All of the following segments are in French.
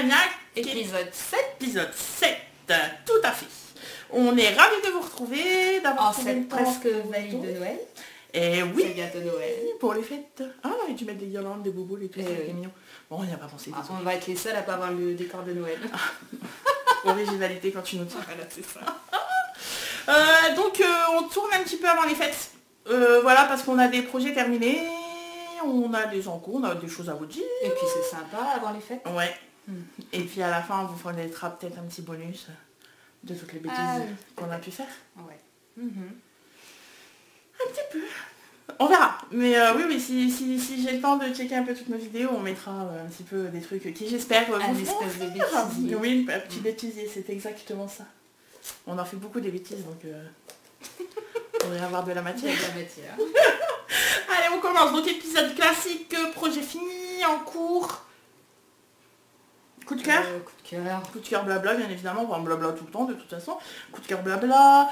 Maniac, épisode 7. Épisode 7, tout à fait. On est ravis de vous retrouver, d'avoir En cette presque veille de Noël. Et oui, c'est bientôt Noël. Pour les fêtes. Ah, et tu mets des guirlandes, des bobos et tout, c'est mignon. Bon, on n'y a pas pensé. On va être les seuls à pas avoir le décor de Noël. Originalité quand tu nous dis. Voilà, c'est ça. Donc on tourne un petit peu avant les fêtes. Voilà, parce qu'on a des projets terminés, on a des encours, on a des choses à vous dire. Et puis c'est sympa avant les fêtes. Ouais. Et puis à la fin, on vous fournira peut-être un petit bonus de toutes les bêtises qu'on a pu faire. Ouais. Un petit peu. On verra. Mais oui, si j'ai le temps de checker un peu toutes nos vidéos, on mettra un petit peu des trucs qui, j'espère, vous un espèce de bêtisier. Oui, un petit bêtisier, c'est exactement ça. On en fait beaucoup des bêtises, donc on va avoir de la matière. Allez, on commence. Donc épisode classique, projet fini, en cours. Coup de cœur. Coup de cœur blabla, bien évidemment. Enfin, blabla tout le temps, de toute façon. Coup de cœur blabla.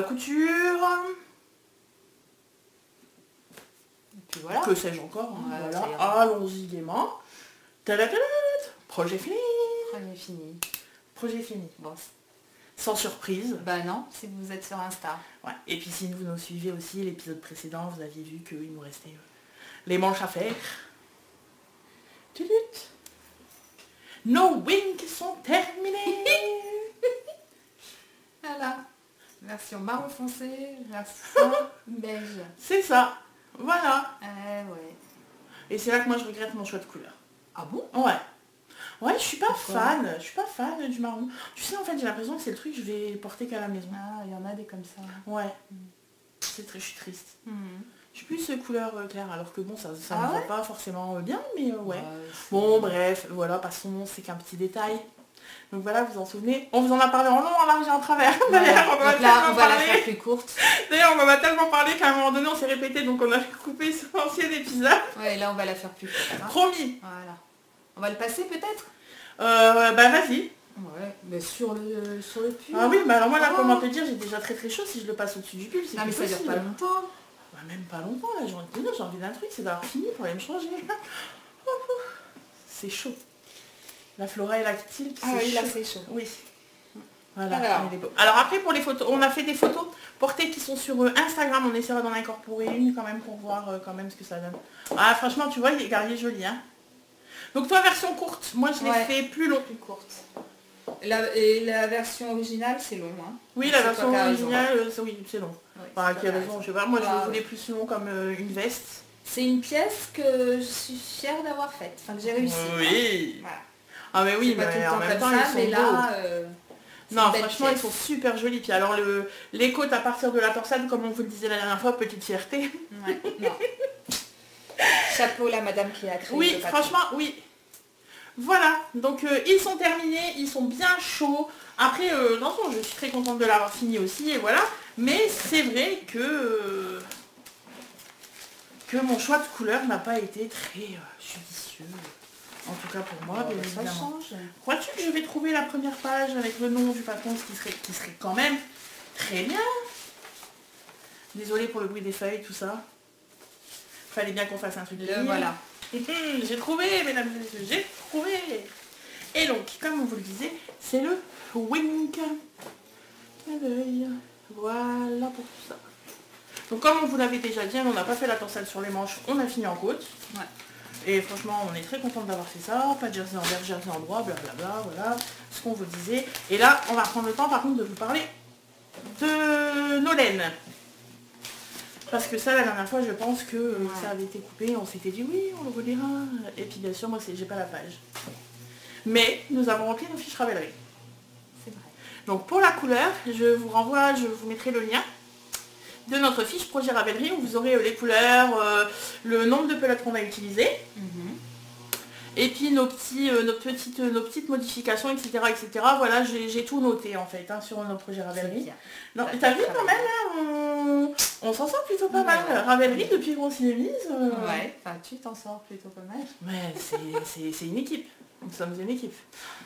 Couture. Et puis voilà. Que sais-je encore, hein, Ouais, voilà. Allons-y gaiement. Tadadad. Projet fini. Projet fini. Projet fini. Bon. Sans surprise. Bah non, si vous êtes sur Insta. Ouais. Et puis si vous nous suivez aussi, l'épisode précédent, vous aviez vu qu'il nous restait les manches à faire. Tudut. Nos wings sont terminés. Voilà. Version marron foncé, version beige. C'est ça. Voilà. Ouais. Et c'est là que moi je regrette mon choix de couleur. Ah bon? Ouais. Ouais, je suis pas Pourquoi? fan. Je suis pas fan du marron. Tu sais, en fait, j'ai l'impression que c'est le truc que je vais porter qu'à la maison. Ah, il y en a des comme ça. Ouais. C'est très, je suis triste. Je suis plus couleur claire, alors que bon, ça me va pas forcément bien, mais ouais. Bon, bref, voilà, passons, c'est qu'un petit détail. Donc voilà, vous en souvenez. On vous en a parlé en long, en large et en travers. D'ailleurs, on va la faire plus courte. D'ailleurs, on en a tellement parlé qu'à un moment donné, on s'est répété, donc on a coupé ce ancien épisode. Ouais, là, on va la faire plus courte. Hein. Promis. Voilà. On va le passer peut-être? Bah vas-y. Ouais, mais sur le pull. Ah oui, bah alors moi là, comment te dire, j'ai déjà très très chaud si je le passe au-dessus du pull. Non mais ça dure pas longtemps. Bah même pas longtemps là, j'ai envie d'un truc, c'est d'avoir fini pour aller me changer. C'est chaud. La Flora et la Tilp, c'est chaud. Oui, là c'est chaud. Oui. Voilà, il est beau. Alors après pour les photos, on a fait des photos portées qui sont sur Instagram, on essaiera d'en incorporer une quand même pour voir quand même ce que ça donne. Ah franchement tu vois, il est joli hein. Donc toi version courte, moi je l'ai fait plus long. Plus courte. Et la version originale c'est long hein. Oui la version originale, oui c'est long. Ouais, enfin, qui a raison, je sais pas, moi je voulais plus long comme une veste. C'est une pièce que je suis fière d'avoir faite, enfin que j'ai réussi. Oui. Voilà. Ah mais oui, mais en même temps ils sont mais là, non franchement ils sont super jolis. Puis alors les côtes à partir de la torsade, comme on vous le disait la dernière fois, petite fierté. Ouais, non. Chapeau la madame qui a créé. Oui, franchement, oui. Voilà, donc ils sont terminés, ils sont bien chauds. Après, dans le fond, je suis très contente de l'avoir fini aussi, et voilà. Mais c'est vrai que mon choix de couleur n'a pas été très judicieux. En tout cas pour moi, bien évidemment. Crois-tu que je vais trouver la première page avec le nom du patron, qui serait quand même très bien? Désolée pour le bruit des feuilles, tout ça. Fallait bien qu'on fasse un truc. Voilà. J'ai trouvé, mesdames et messieurs, j'ai trouvé. Et donc, comme on vous le disait, c'est le wink. Voilà pour tout ça. Donc comme on vous l'avait déjà dit, on n'a pas fait la torsade sur les manches, on a fini en côte. Ouais. Et franchement, on est très contente d'avoir fait ça. Pas de jersey en vert, jersey en droit, blablabla, voilà ce qu'on vous disait. Et là, on va prendre le temps par contre de vous parler de nos laines. Parce que ça, la dernière fois, je pense que ça avait été coupé. On s'était dit, oui, on le relira. Et puis, bien sûr, moi, j'ai pas la page. Mais nous avons rempli nos fiches Ravelry. C'est vrai. Donc, pour la couleur, je vous mettrai le lien de notre fiche projet Ravelry où vous aurez les couleurs, le nombre de pelotes qu'on a utilisées. Et puis nos petites modifications, etc. Voilà, j'ai tout noté en fait sur nos projets Ravelry. Non, t'as vu quand même, hein, on s'en sort plutôt pas mal. Ravelry, depuis qu'on s'y est mise. Ouais, enfin tu t'en sors plutôt pas mal. Mais c'est une équipe. Nous sommes une équipe.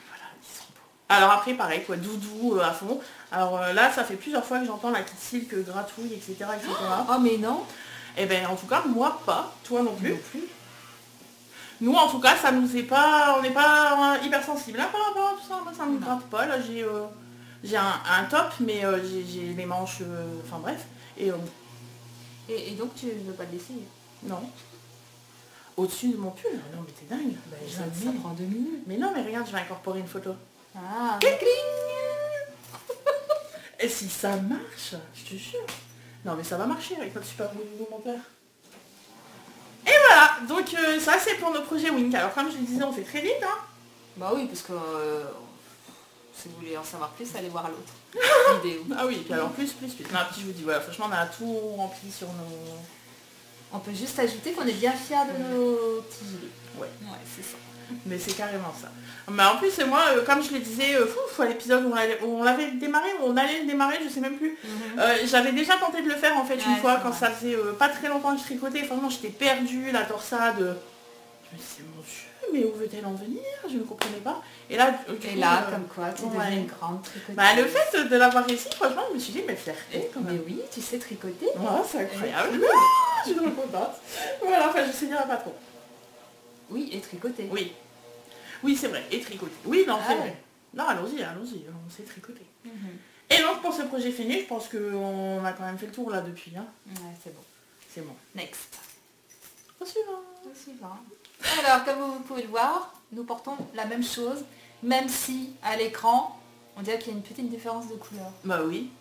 Voilà, ils sont beaux. Alors après, pareil, quoi, doudou à fond. Alors là, ça fait plusieurs fois que j'entends la petite silk gratouille, etc. Oh mais non. Et ben en tout cas, moi pas, toi non plus. Nous, en tout cas, ça nous est pas, on n'est pas hyper sensible par rapport à tout ça. Moi, ça me gratte pas. Là, j'ai un top, mais j'ai les manches, enfin bref. Et donc, tu veux pas l'essayer? Non. Au-dessus de mon pull. Non, mais t'es dingue. Ça prend 2 minutes. Mais non, mais regarde, je vais incorporer une photo. Ah, Et si ça marche, je te jure. Non, mais ça va marcher avec notre super monteur. Et voilà, donc ça c'est pour nos projets Wink. Alors comme je le disais, on fait très vite. Hein. Bah oui, parce que si vous voulez en savoir plus, allez voir l'autre vidéo. Ah oui, puis alors plus. Non, puis je vous dis, voilà, franchement on a tout rempli sur nos... On peut juste ajouter qu'on est bien fiers de nos petits gilets. Ouais, c'est ça. Mais c'est carrément ça. Mais en plus, moi, comme je le disais, à l'épisode où on l'avait démarré, où on allait le démarrer, je sais même plus. J'avais déjà tenté de le faire en fait une fois quand ça faisait pas très longtemps que je tricotais. Franchement, j'étais perdue, la torsade. Je me disais, mon Dieu, mais où veut-elle en venir? Je ne comprenais pas. Et là, comme quoi, tu deviens une grande tricoteuse. Bah, le fait de l'avoir réussi, franchement, je me suis dit, mais fierté quand même. Mais oui, tu sais tricoter. Ouais, c'est incroyable. Je suis trop contente. Voilà, enfin, je sais dire pas trop. Oui, et tricoter. Oui, c'est vrai, et tricoter. Oui, non, c'est vrai. Non, allons-y, on sait tricoter. Et donc, pour ce projet fini, je pense qu'on a quand même fait le tour là depuis. Hein. Ouais, c'est bon. C'est bon. Next. Au suivant. Alors, comme vous pouvez le voir, nous portons la même chose, même si, à l'écran, on dirait qu'il y a une petite différence de couleur. Bah oui.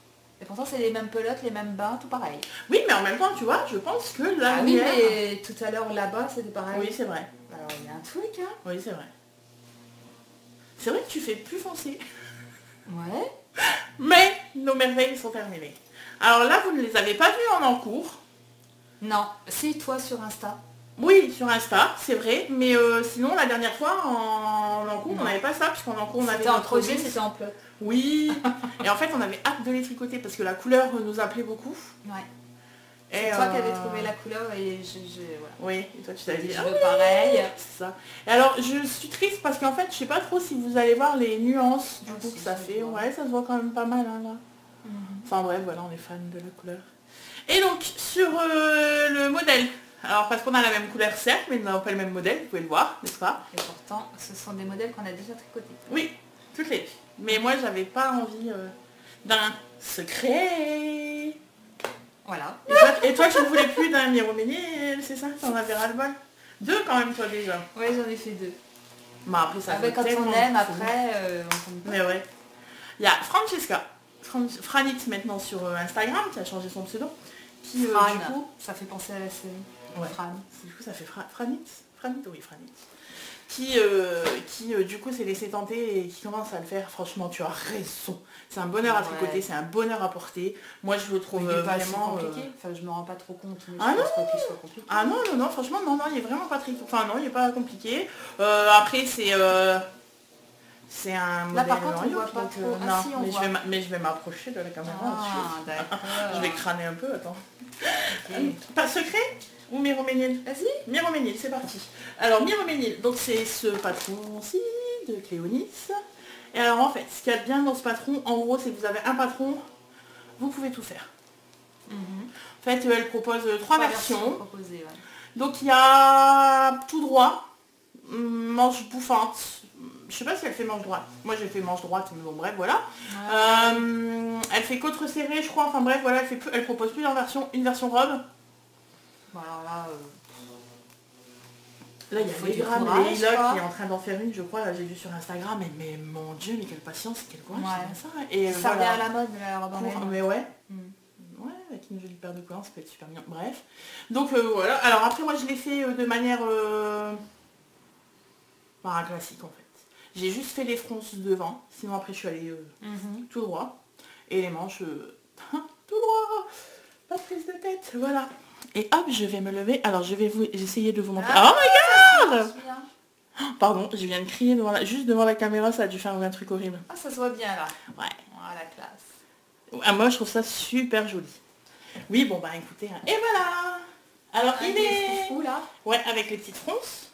Et pourtant, c'est les mêmes pelotes, les mêmes bains, tout pareil. Oui, mais en même temps, tu vois, je pense que la lumière... oui, mais tout à l'heure, là-bas, c'était pareil. Oui, c'est vrai. Alors, il y a un truc, hein. Oui, c'est vrai. C'est vrai que tu fais plus foncé. Ouais. Mais nos merveilles sont terminées. Alors là, vous ne les avez pas vues en encours. Non, c'est toi sur Insta. Oui, sur Insta, c'est vrai. Mais sinon, la dernière fois, en encours, on n'avait pas ça. Puisqu'en encours, on avait notre projet, c'était en plot. Oui. Et en fait, on avait hâte de les tricoter parce que la couleur nous appelait beaucoup. Ouais. C'est toi qui avais trouvé la couleur et voilà. Oui, et toi tu t'avais dit, pareil. C'est ça. Et alors, je suis triste parce qu'en fait, je sais pas trop si vous allez voir les nuances du coup que ça fait. Ouais, ça se voit quand même pas mal hein, là. Enfin bref, voilà, on est fan de la couleur. Et donc, sur le modèle, alors parce qu'on a la même couleur certes, mais nous n'avons pas le même modèle, vous pouvez le voir, n'est-ce pas? Et pourtant, ce sont des modèles qu'on a déjà tricotés. Oui, toutes les. Mais moi, j'avais pas envie d'un secret. Voilà. Et toi, tu ne voulais plus d'un Miroméniel, c'est ça? T'en avais ras-le-bol? 2 quand même, toi, déjà. Oui, j'en ai fait 2. Bah, après, ça quand on aime, après, on tombe pas. Mais ouais. Il y a Francesca, Franit maintenant sur Instagram, qui a changé son pseudo. Qui, du coup, ça fait penser à la série. Ouais. Fran. Du coup, ça fait Franit. Oui, Franit. Qui du coup s'est laissé tenter et qui commence à le faire. Franchement, tu as raison. C'est un bonheur à tricoter, c'est un bonheur à porter. Moi, je le trouve vraiment compliqué. Enfin, je me rends pas trop compte. Mais ah je pense pas qu'il soit compliqué. Ah non, franchement, non, il est vraiment pas très... Enfin, non, il est pas compliqué. Après, c'est un modèle... Là, par contre, on voit pas trop. Non, si, mais je vais m'approcher de la caméra. Ah, d'accord. Je vais crâner un peu, attends. Pas secret ou Miroménil? Vas-y. Miroménil, c'est parti. Alors, Miroménil, donc c'est ce patron-ci de Cléonis. Et alors, en fait, ce qu'il y a de bien dans ce patron, en gros, c'est que vous avez un patron, vous pouvez tout faire. En fait, elle propose 3 versions. Donc, il y a tout droit, manche bouffante. Je sais pas si elle fait manche droite. Moi, j'ai fait manche droite, mais bon, bref, voilà. Elle fait côte resserrée, je crois. Enfin, bref, voilà, elle propose plusieurs versions. Une version robe. Bon, alors là, il y a Leila qui est en train d'en faire une, je crois. Là, j'ai vu sur Instagram. Mais mon Dieu, mais quelle patience, quel courage, c'est ça. Et ça revient à la mode, la robe en laine. Mais ouais. Ouais, avec une jolie paire de couleurs, ça peut être super bien. Bref. Donc voilà. Alors après, moi, je l'ai fait de manière classique, en fait. J'ai juste fait les fronces devant. Sinon, après, je suis allée tout droit. Et les manches, tout droit. Pas de prise de tête. Voilà. Et hop, je vais me lever. Alors, je vais essayer de vous montrer. Oh my god! Pardon, je viens de crier juste devant la caméra, ça a dû faire un truc horrible. Ah, ça se voit bien, là. Ouais. Oh, la classe. Ah, moi, je trouve ça super joli. Oui, bon, bah, écoutez. Hein. Et voilà! Alors, il est... Fou, là. Ouais, avec les petites fronces.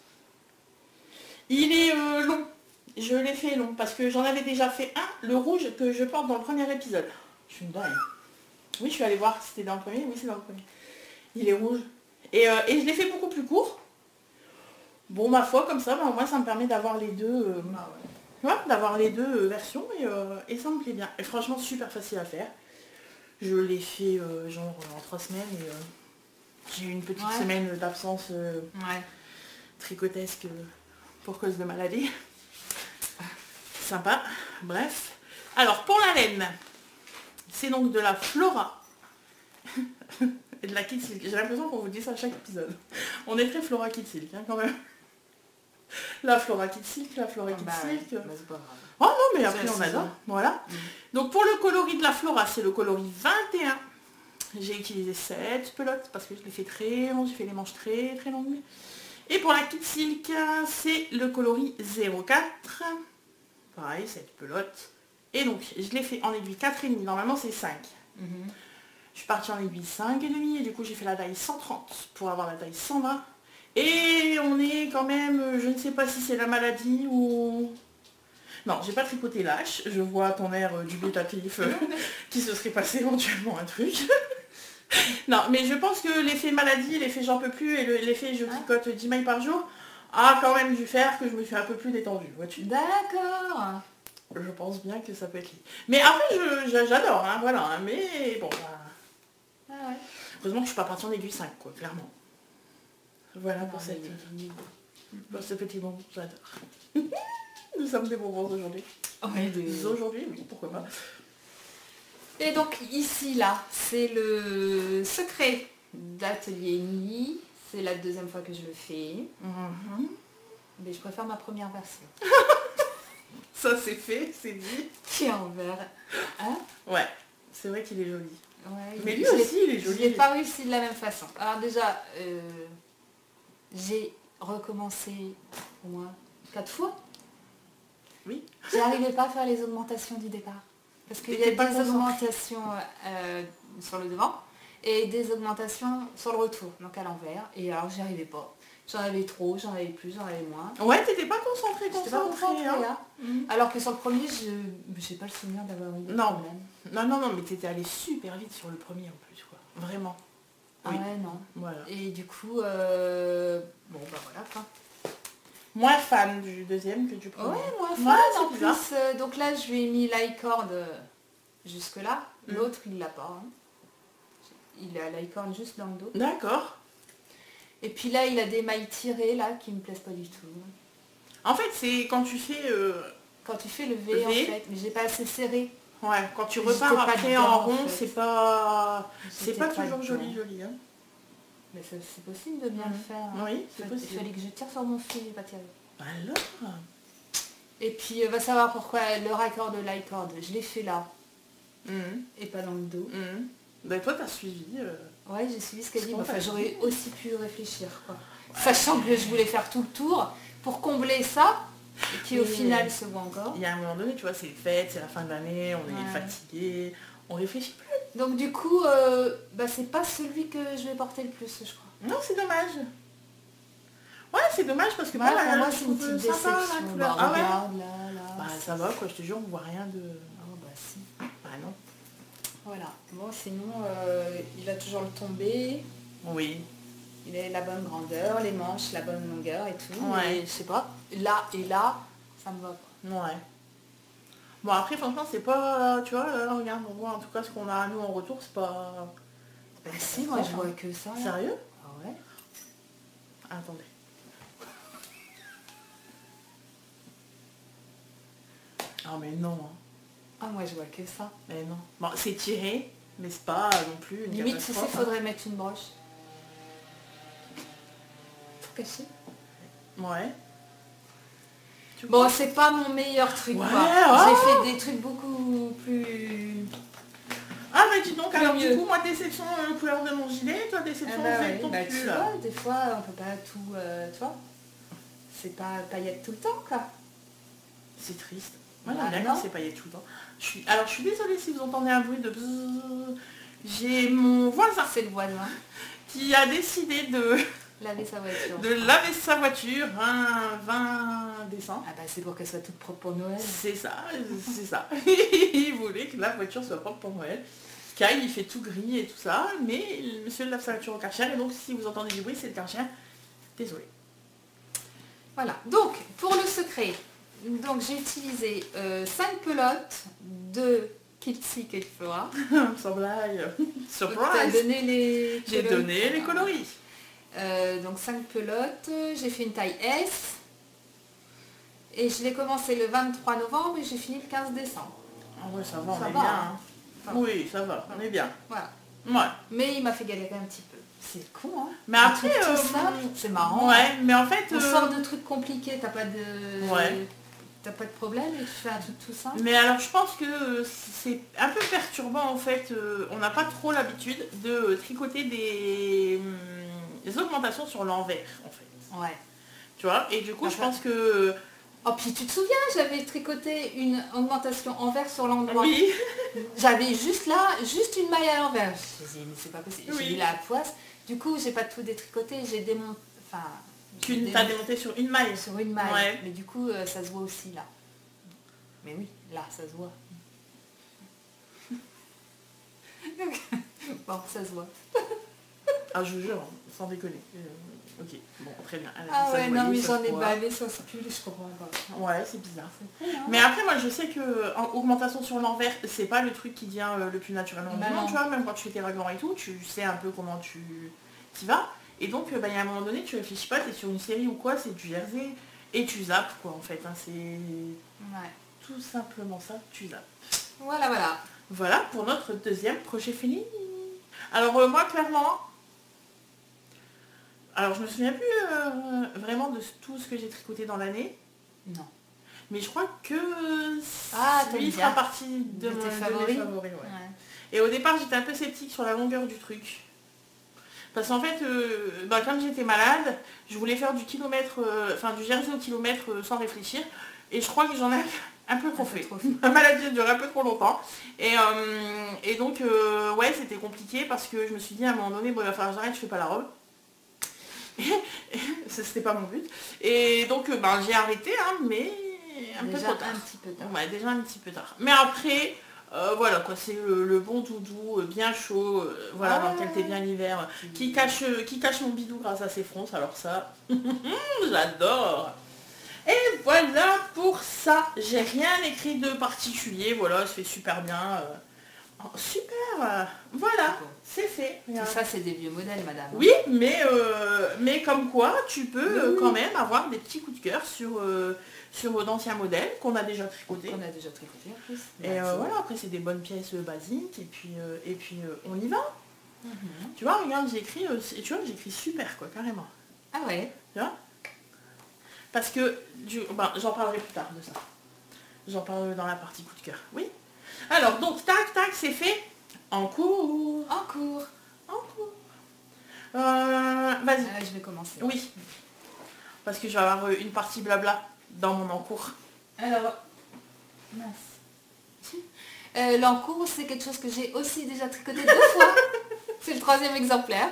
Il est long. Je l'ai fait long, parce que j'en avais déjà fait un, le rouge, que je porte dans le premier épisode. Je suis une dingue. Oui, je suis allée voir si c'était dans le premier. Oui, c'est dans le premier. Il est rouge. Et je l'ai fait beaucoup plus court. Bon, ma foi, comme ça, bah, au moins ça me permet d'avoir les deux, Ah ouais. tu vois, d'avoir les deux versions et ça me plaît bien. Et franchement, super facile à faire. Je l'ai fait genre en 3 semaines et j'ai eu une petite Ouais. semaine d'absence Ouais. tricotesque pour cause de maladie. Sympa, bref. Alors pour la laine, c'est donc de la Flora et de la Kid Silk. J'ai l'impression qu'on vous dit ça à chaque épisode. On est très Flora Kid Silk hein, quand même. La Flora Kid Silk, la Flora Kid Silk. Ouais. Bah, c'est pas grave. Oh non mais après C'est on la adore. saison. Voilà. Donc pour le coloris de la Flora, c'est le coloris 21. J'ai utilisé 7 pelotes parce que je l'ai fait très long, j'ai fait les manches très très longues. Et pour la Kid Silk, c'est le coloris 04. Pareil, 7 pelotes. Et donc, je l'ai fait en aiguille 4,5. Normalement, c'est 5. Je suis partie en aiguille 5,5 et du coup, j'ai fait la taille 130 pour avoir la taille 120. Et on est quand même, je ne sais pas si c'est la maladie ou... Non, j'ai pas tricoté lâche. Je vois ton air dubitatif qui se serait passé éventuellement un truc. Non, mais je pense que l'effet maladie, l'effet j'en peux plus et l'effet je tricote 10 mailles par jour a quand même dû faire que je me suis un peu plus détendue, vois-tu. D'accord. Je pense bien que ça peut être lié. Mais après, j'adore, hein, voilà. Hein, mais bon, bah, Ah ouais. heureusement que je suis pas partie en aiguille 5, quoi, clairement. Voilà pour ce petit bonbon, j'adore. Nous sommes des bonbons aujourd'hui. Aujourd'hui, oui, pourquoi pas. Et donc ici, là, c'est le secret d'Atelier Nili. C'est la deuxième fois que je le fais. Mais je préfère ma première version. Ça c'est fait, c'est dit. Qui est en vert. Hein? Ouais, c'est vrai qu'il est joli. Ouais, mais lui aussi, il est je joli. l'ai pas réussi de la même façon. Alors déjà, j'ai recommencé au moins 4 fois. Oui. J'arrivais pas à faire les augmentations du départ. Parce qu'il y a des augmentations sur le devant et des augmentations sur le retour, donc à l'envers. Et alors j'y arrivais pas. J'en avais trop, j'en avais plus, j'en avais moins. Ouais, t'étais pas concentrée, J'étais pas concentrée, hein. Alors que sur le premier, j'ai pas le souvenir d'avoir eu des problèmes. Non, mais t'étais allée super vite sur le premier en plus, quoi. Vraiment. Ah Oui. ouais, non. Voilà. Et du coup, bon bah voilà quoi. Moins fan du deuxième que du premier. Ouais, moins fan Ouais, en plus. Donc là, je lui ai mis l'icord jusque là. L'autre, il l'a pas. Hein. Il a l'icord juste dans le dos. D'accord. Et puis là, il a des mailles tirées là qui me plaisent pas du tout. En fait, c'est quand tu fais... Quand tu fais le V, en fait, mais j'ai pas assez serré. Ouais, quand tu repars après en rond, c'est pas toujours joli, hein. Mais c'est possible de bien le faire. Hein. Oui, c'est possible. Il fallait que je tire sur mon fil, j'ai pas tiré. Alors. Et puis, va savoir pourquoi le raccord de l'icord, je l'ai fait là. Et pas dans le dos. Ben toi, t'as suivi. Ouais, j'ai suivi ce qu'elle dit. Enfin, j'aurais aussi pu réfléchir, quoi. Ouais. Sachant que je voulais faire tout le tour pour combler ça, et qui au final se voit encore. Il y a un moment donné, tu vois, c'est les fêtes, c'est la fin de l'année, on est fatigué, on réfléchit plus. Donc du coup, c'est pas celui que je vais porter le plus, je crois. Non, c'est dommage. Ouais, c'est dommage parce que pour moi, c'est une petite déception. Bah, ah ouais. Regarde, là. Bah ça va, quoi, je te jure, on voit rien de... Oh bah si. Bah non. Voilà. Bon, sinon, il a toujours le tombé. Oui. Il a la bonne grandeur, les manches, la bonne longueur et tout. Ouais. Mais je sais pas, là et là, ça me va pas. Ouais. Bon après franchement c'est pas, tu vois, là, regarde, on voit en tout cas ce qu'on a à nous en retour, c'est pas... Bah si, moi je vois que ça. Là. Sérieux? Ah ouais. Attendez. Ah mais non. Hein. Ah moi je vois que ça. Mais non. Bon, c'est tiré, mais c'est pas non plus une limite, tu sais, catastrophe. faudrait mettre une broche. Pour cacher. Ouais. Bon, c'est pas mon meilleur truc, ouais, quoi. J'ai fait des trucs beaucoup plus... Ah bah dis donc, alors mieux. Du coup, moi déception couleur de mon gilet, toi déception fait ton pull. Tu vois, des fois on peut pas tout... tu vois, c'est pas paillettes tout le temps, quoi. C'est triste. Moi j'aime bien quand c'est paillettes tout le temps. Alors je suis désolée si vous entendez un bruit de bzzz. J'ai mon voisin. C'est le voisin. Qui a décidé de... laver sa voiture. De laver sa voiture un 20 décembre. Ah bah c'est pour qu'elle soit toute propre pour Noël. C'est ça, c'est ça. Il voulait que la voiture soit propre pour Noël. Car il fait tout gris et tout ça, mais le monsieur lave sa voiture au Karcher et donc si vous entendez du bruit, c'est le Karcher. Désolé. Voilà, donc pour le secret, donc j'ai utilisé 5 pelotes de Kitsy et Flora. Sans blague. J'ai Surprise. donné les J'ai coloris. donné les coloris. Donc 5 pelotes, j'ai fait une taille S. Et je l'ai commencé le 23 novembre et j'ai fini le 15 décembre. Ah ouais, ça va, on Ça est va, bien. hein. Hein. Ça va. Oui, ça va, on est bien. Voilà. Ouais. Mais il m'a fait galérer un petit peu. C'est con, hein. Mais après, Tout ça, c'est marrant. Ouais, mais en fait... On sort de trucs compliqués, t'as pas de... Ouais. T'as pas de problème et tu fais un truc tout simple. Mais alors je pense que c'est un peu perturbant en fait, on n'a pas trop l'habitude de tricoter des augmentations sur l'envers en fait. Ouais. Tu vois, et du coup je pense que... Oh puis tu te souviens, j'avais tricoté une augmentation envers sur l'endroit. Oui. J'avais juste là, juste une maille à l'envers. Je me suis dit, mais c'est pas possible. Oui. J'ai mis la poisse. Du coup, j'ai pas tout détricoté, j'ai démonté. Enfin. Tu t'as démonté sur une maille. Sur une maille. Ouais. Mais du coup, ça se voit aussi là. Mais oui, là, ça se voit. Bon, ça se voit. Ah je vous jure, sans déconner. Ok, bon, très bien. Ah ouais, non, mais j'en ai pas. bavé sur ce pull, je comprends pas. Ouais, c'est bizarre. C'est cool, hein. Mais après, moi, je sais que en augmentation sur l'envers, c'est pas le truc qui vient le plus naturellement Bah du monde, non. tu vois, même quand tu fais tes raglan et tout, tu sais un peu comment tu y vas. Et donc, il y a un moment donné, tu réfléchis pas, t'es sur une série ou quoi, c'est du jersey, et tu zappes, quoi, en fait. Hein, c'est Ouais. tout simplement ça, tu zappes. Voilà, voilà. Voilà pour notre deuxième projet fini. Alors, moi, clairement... Alors, je me souviens plus vraiment de tout ce que j'ai tricoté dans l'année. Non. Mais je crois que t'aimes lui fera bien. partie De tes de mes favoris. favoris, ouais. Ouais. Et au départ, j'étais un peu sceptique sur la longueur du truc. Parce qu'en fait, quand j'étais malade, je voulais faire du kilomètre, du jersey au kilomètre sans réfléchir. Et je crois que j'en ai un peu trop fait. Ma maladie a duré un peu trop longtemps. Et donc, ouais, c'était compliqué parce que je me suis dit à un moment donné, bon, il va falloir que j'arrête, je fais pas la robe. C'était pas mon but. Et donc, j'ai arrêté, hein, mais un peu trop tard. Un petit peu tard. Ouais, déjà un petit peu tard. Mais après, voilà quoi, c'est le bon doudou, bien chaud, voilà, dans lequel t'es bien l'hiver, qui cache mon bidou grâce à ses fronces, alors ça, j'adore. Et voilà pour ça, j'ai rien écrit de particulier, voilà, ça fait super bien. Super, voilà, c'est fait. Tout ça, c'est des vieux modèles, madame. Oui, mais comme quoi, tu peux quand même avoir des petits coups de cœur sur d'anciens modèles qu'on a déjà tricotés. On a déjà tricoté en plus. Et voilà, après c'est des bonnes pièces basiques, et puis on y va. Tu vois, regarde, j'ai écrit super quoi, carrément. Ah ouais. Tu vois. Parce que, j'en parlerai plus tard de ça. J'en parlerai dans la partie coup de cœur. Oui. Alors, donc, tac, c'est fait. En cours. En cours. Vas-y. Je vais commencer. Oui. Parce que je vais avoir une partie blabla dans mon encours. Alors, mince. L'encours, c'est quelque chose que j'ai aussi déjà tricoté 2 fois. C'est le 3e exemplaire.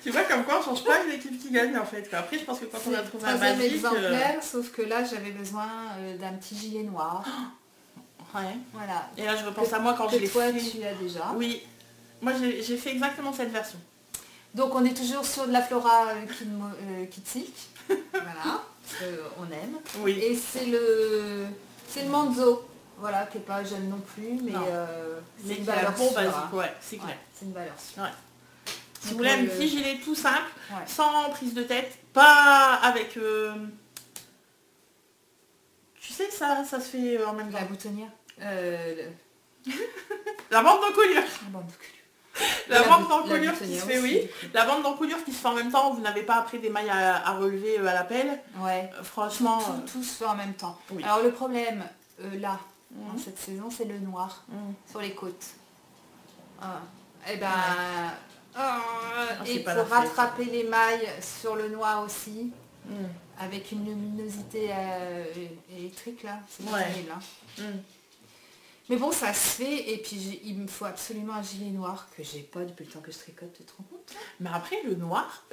Tu vois, comme quoi on change pas l'équipe qui gagne en fait. Après, je pense que quand on a trouvé un basique... exemplaire, sauf que là, j'avais besoin d'un petit gilet noir. Ouais. Voilà. Et là, je repense à moi quand je l'ai toi, fait. tu as déjà. Oui. Moi, j'ai fait exactement cette version. Donc, on est toujours sur de la Flora Kitsy. Voilà. On aime. Oui. Et c'est le Manzo. Voilà, qui n'est pas jeune non plus, mais c'est une valeur bon sûre. basique, ouais, c'est clair. Ouais, c'est une valeur sûre. Ouais. Si vous voulez un petit gilet tout simple, ouais. sans prise de tête, pas avec... Tu sais, ça se fait en même temps. La boutonnière. La bande d'encolure. La bande d'encolure. La bande d'encolure qui se fait, aussi, oui. La bande d'encolure qui se fait en même temps, vous n'avez pas après des mailles à relever à la pelle. Ouais. Franchement... Tout se fait en même temps. Oui. Alors le problème, là, dans cette saison, c'est le noir sur les côtes. Et ben... il faut rattraper les mailles sur le noir aussi. Avec une luminosité électrique là. C'est terrible. Hein. Mais bon, ça se fait, et puis il me faut absolument un gilet noir que j'ai pas depuis le temps que je tricote, tu te rends compte? Mais après, le noir,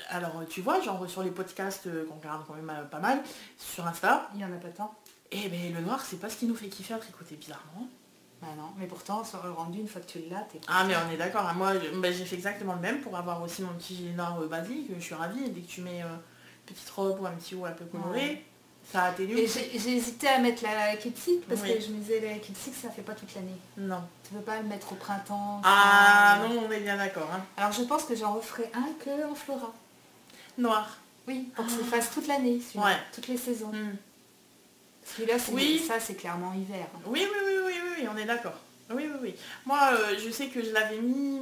alors tu vois, genre sur les podcasts qu'on regarde quand même pas mal, sur Insta, il y en a pas tant. Et ben le noir, c'est pas ce qui nous fait kiffer à tricoter, bizarrement. Bah non, mais pourtant, sur le rendu, une fois que tu l'as, t'es... Ah mais on est d'accord, hein. Moi j'ai fait exactement le même pour avoir aussi mon petit gilet noir basique, je suis ravie, dès que tu mets petite robe ou un petit haut un peu coloré, ça atténue. Et j'ai hésité à mettre la Kid Silk parce que je me disais la Kid Silk ça fait pas toute l'année. Non. Tu peux pas le mettre au printemps. Ah non, on est bien d'accord. Hein. Alors je pense que j'en referai un que en Flora. Noir. Oui, pour que ça fasse toute l'année, toutes les saisons. Celui-là, c'est clairement hiver. Oui, on est d'accord. Oui. Moi, je sais que je l'avais mis,